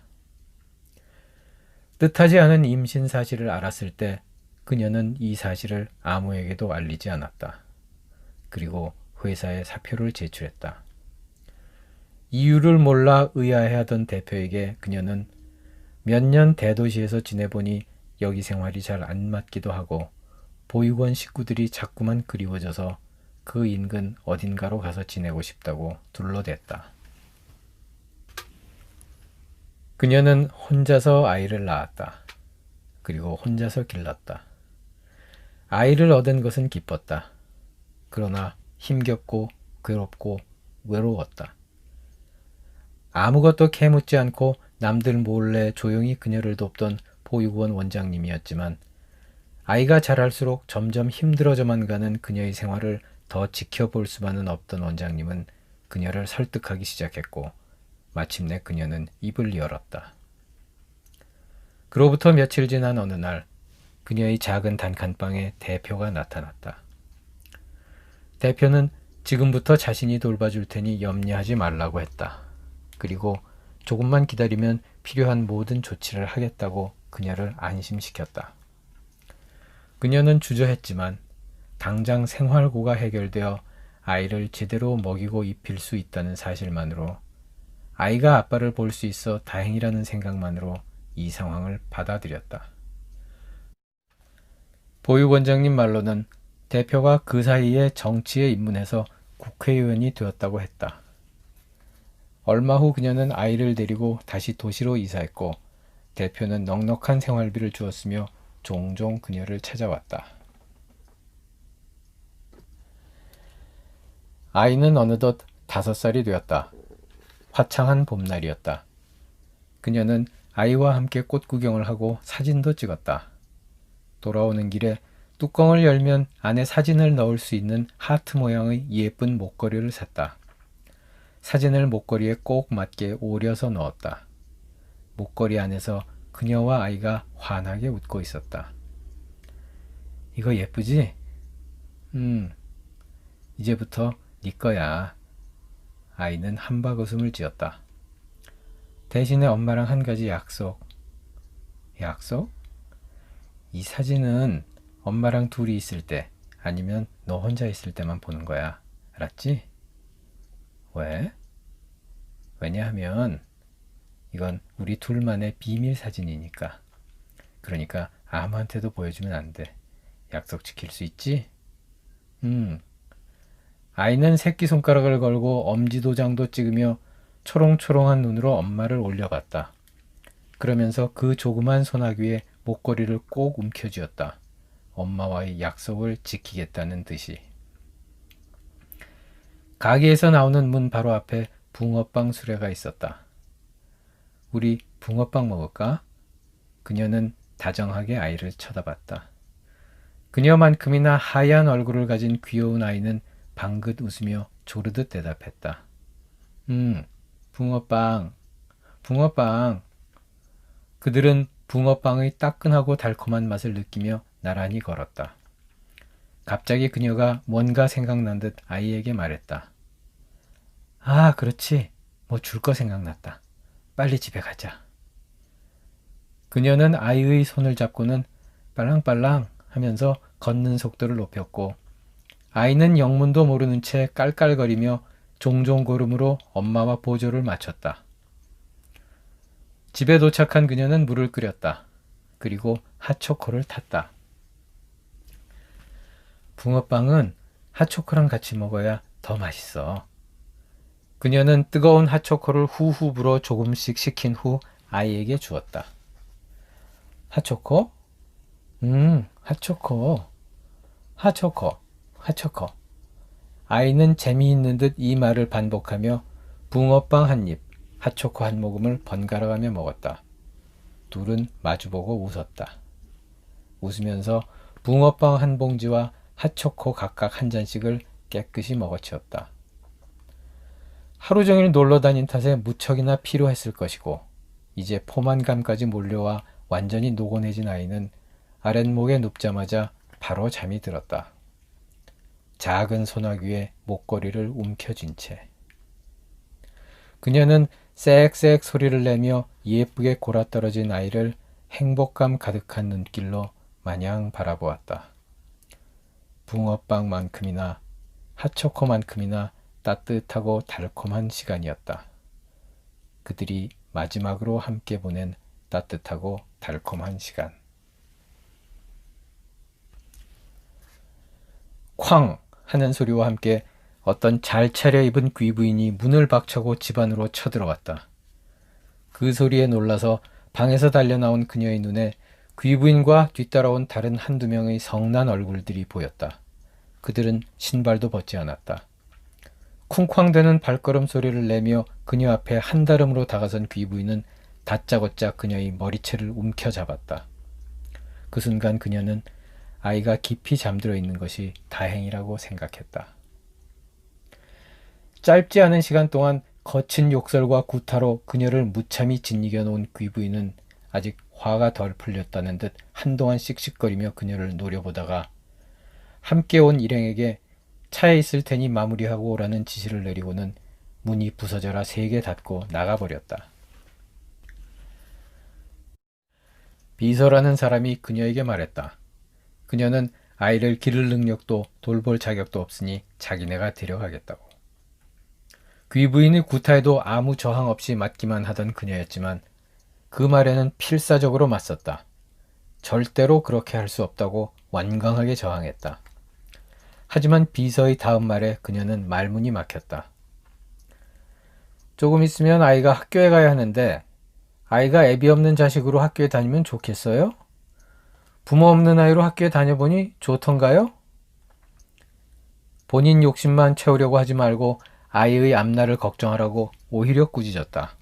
뜻하지 않은 임신 사실을 알았을 때 그녀는 이 사실을 아무에게도 알리지 않았다. 그리고 회사에 사표를 제출했다. 이유를 몰라 의아해하던 대표에게 그녀는 몇 년 대도시에서 지내보니 여기 생활이 잘 안 맞기도 하고 보육원 식구들이 자꾸만 그리워져서 그 인근 어딘가로 가서 지내고 싶다고 둘러댔다. 그녀는 혼자서 아이를 낳았다. 그리고 혼자서 길렀다. 아이를 얻은 것은 기뻤다. 그러나 힘겹고 괴롭고 외로웠다. 아무것도 캐묻지 않고 남들 몰래 조용히 그녀를 돕던 보육원 원장님이었지만 아이가 자랄수록 점점 힘들어져만 가는 그녀의 생활을 더 지켜볼 수만은 없던 원장님은 그녀를 설득하기 시작했고 마침내 그녀는 입을 열었다. 그로부터 며칠 지난 어느 날 그녀의 작은 단칸방에 대표가 나타났다. 대표는 지금부터 자신이 돌봐줄 테니 염려하지 말라고 했다. 그리고 조금만 기다리면 필요한 모든 조치를 하겠다고 그녀를 안심시켰다. 그녀는 주저했지만 당장 생활고가 해결되어 아이를 제대로 먹이고 입힐 수 있다는 사실만으로 아이가 아빠를 볼 수 있어 다행이라는 생각만으로 이 상황을 받아들였다. 보육원장님 말로는 대표가 그 사이에 정치에 입문해서 국회의원이 되었다고 했다. 얼마 후 그녀는 아이를 데리고 다시 도시로 이사했고 대표는 넉넉한 생활비를 주었으며 종종 그녀를 찾아왔다. 아이는 어느덧 5살이 되었다. 화창한 봄날이었다. 그녀는 아이와 함께 꽃 구경을 하고 사진도 찍었다. 돌아오는 길에 뚜껑을 열면 안에 사진을 넣을 수 있는 하트 모양의 예쁜 목걸이를 샀다. 사진을 목걸이에 꼭 맞게 오려서 넣었다. 목걸이 안에서 그녀와 아이가 환하게 웃고 있었다. 이거 예쁘지? 이제부터 네 거야. 아이는 한바구음을 지었다. 대신에 엄마랑 한 가지 약속. 약속? 이 사진은 엄마랑 둘이 있을 때 아니면 너 혼자 있을 때만 보는 거야. 알았지? 왜? 왜냐하면 이건 우리 둘만의 비밀 사진이니까. 그러니까 아무한테도 보여주면 안 돼. 약속 지킬 수 있지? 아이는 새끼손가락을 걸고 엄지도장도 찍으며 초롱초롱한 눈으로 엄마를 올려봤다. 그러면서 그 조그만 소나귀의 목걸이를 꼭 움켜쥐었다. 엄마와의 약속을 지키겠다는 듯이. 가게에서 나오는 문 바로 앞에 붕어빵 수레가 있었다. 우리 붕어빵 먹을까? 그녀는 다정하게 아이를 쳐다봤다. 그녀만큼이나 하얀 얼굴을 가진 귀여운 아이는 방긋 웃으며 조르듯 대답했다. 붕어빵, 붕어빵. 그들은 붕어빵의 따끈하고 달콤한 맛을 느끼며 나란히 걸었다. 갑자기 그녀가 뭔가 생각난 듯 아이에게 말했다. 아, 그렇지. 뭐 줄 거 생각났다. 빨리 집에 가자. 그녀는 아이의 손을 잡고는 빨랑빨랑 하면서 걷는 속도를 높였고 아이는 영문도 모르는 채 깔깔거리며 종종 걸음으로 엄마와 보조를 맞췄다. 집에 도착한 그녀는 물을 끓였다. 그리고 핫초코를 탔다. 붕어빵은 핫초코랑 같이 먹어야 더 맛있어. 그녀는 뜨거운 핫초코를 후후 불어 조금씩 식힌 후 아이에게 주었다. 핫초코? 핫초코. 핫초코. 핫초코. 아이는 재미있는 듯 이 말을 반복하며 붕어빵 한 입, 핫초코 한 모금을 번갈아가며 먹었다. 둘은 마주보고 웃었다. 웃으면서 붕어빵 한 봉지와 핫초코 각각 한 잔씩을 깨끗이 먹어치웠다. 하루 종일 놀러 다닌 탓에 무척이나 피로했을 것이고 이제 포만감까지 몰려와 완전히 녹아내진 아이는 아랫목에 눕자마자 바로 잠이 들었다. 작은 소나귀에 목걸이를 움켜쥔 채. 그녀는 쌕쌕 소리를 내며 예쁘게 골아떨어진 아이를 행복감 가득한 눈길로 마냥 바라보았다. 붕어빵만큼이나 핫초코만큼이나 따뜻하고 달콤한 시간이었다. 그들이 마지막으로 함께 보낸 따뜻하고 달콤한 시간. 쾅 하는 소리와 함께 어떤 잘 차려입은 귀부인이 문을 박차고 집 안으로 쳐들어왔다. 그 소리에 놀라서 방에서 달려나온 그녀의 눈에 귀부인과 뒤따라온 다른 한두 명의 성난 얼굴들이 보였다. 그들은 신발도 벗지 않았다. 쿵쾅대는 발걸음 소리를 내며 그녀 앞에 한달음으로 다가선 귀부인은 다짜고짜 그녀의 머리채를 움켜잡았다. 그 순간 그녀는 아이가 깊이 잠들어 있는 것이 다행이라고 생각했다. 짧지 않은 시간 동안 거친 욕설과 구타로 그녀를 무참히 짓이겨 놓은 귀부인은 아직 화가 덜 풀렸다는 듯 한동안 씩씩거리며 그녀를 노려보다가 함께 온 일행에게 차에 있을 테니 마무리하고 오라는 지시를 내리고는 문이 부서져라 세게 닫고 나가버렸다. 비서라는 사람이 그녀에게 말했다. 그녀는 아이를 기를 능력도 돌볼 자격도 없으니 자기네가 데려가겠다고. 귀부인의 구타에도 아무 저항 없이 맞기만 하던 그녀였지만 그 말에는 필사적으로 맞섰다. 절대로 그렇게 할 수 없다고 완강하게 저항했다. 하지만 비서의 다음 말에 그녀는 말문이 막혔다. 조금 있으면 아이가 학교에 가야 하는데 아이가 애비 없는 자식으로 학교에 다니면 좋겠어요? 부모 없는 아이로 학교에 다녀보니 좋던가요? 본인 욕심만 채우려고 하지 말고 아이의 앞날을 걱정하라고 오히려 꾸짖었다.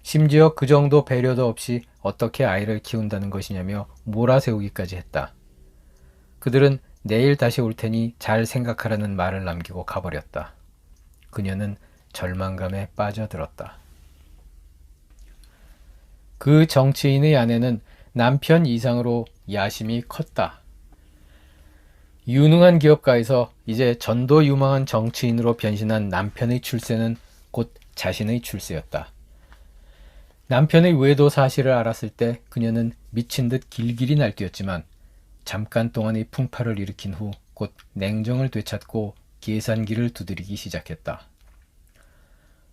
심지어 그 정도 배려도 없이 어떻게 아이를 키운다는 것이냐며 몰아세우기까지 했다. 그들은 내일 다시 올 테니 잘 생각하라는 말을 남기고 가버렸다. 그녀는 절망감에 빠져들었다. 그 정치인의 아내는 남편 이상으로 야심이 컸다. 유능한 기업가에서 이제 전도 유망한 정치인으로 변신한 남편의 출세는 곧 자신의 출세였다. 남편의 외도 사실을 알았을 때 그녀는 미친 듯 길길이 날뛰었지만 잠깐 동안의 풍파를 일으킨 후 곧 냉정을 되찾고 계산기를 두드리기 시작했다.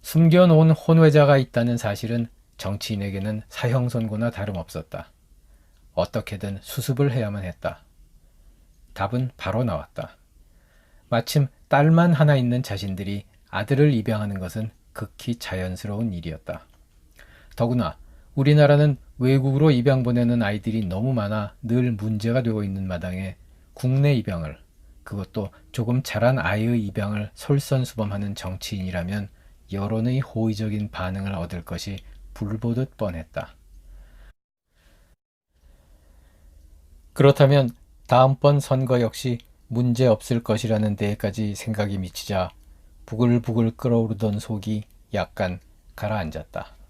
숨겨놓은 혼외자가 있다는 사실은 정치인에게는 사형 선고나 다름없었다. 어떻게든 수습을 해야만 했다. 답은 바로 나왔다. 마침 딸만 하나 있는 자신들이 아들을 입양하는 것은 극히 자연스러운 일이었다. 더구나 우리나라는 외국으로 입양 보내는 아이들이 너무 많아 늘 문제가 되고 있는 마당에 국내 입양을, 그것도 조금 자란 아이의 입양을 솔선수범하는 정치인이라면 여론의 호의적인 반응을 얻을 것이 불보듯 뻔했다. 그렇다면 다음번 선거 역시 문제 없을 것이라는 데에까지 생각이 미치자 부글부글 끓어오르던 속이 약간 가라앉았다.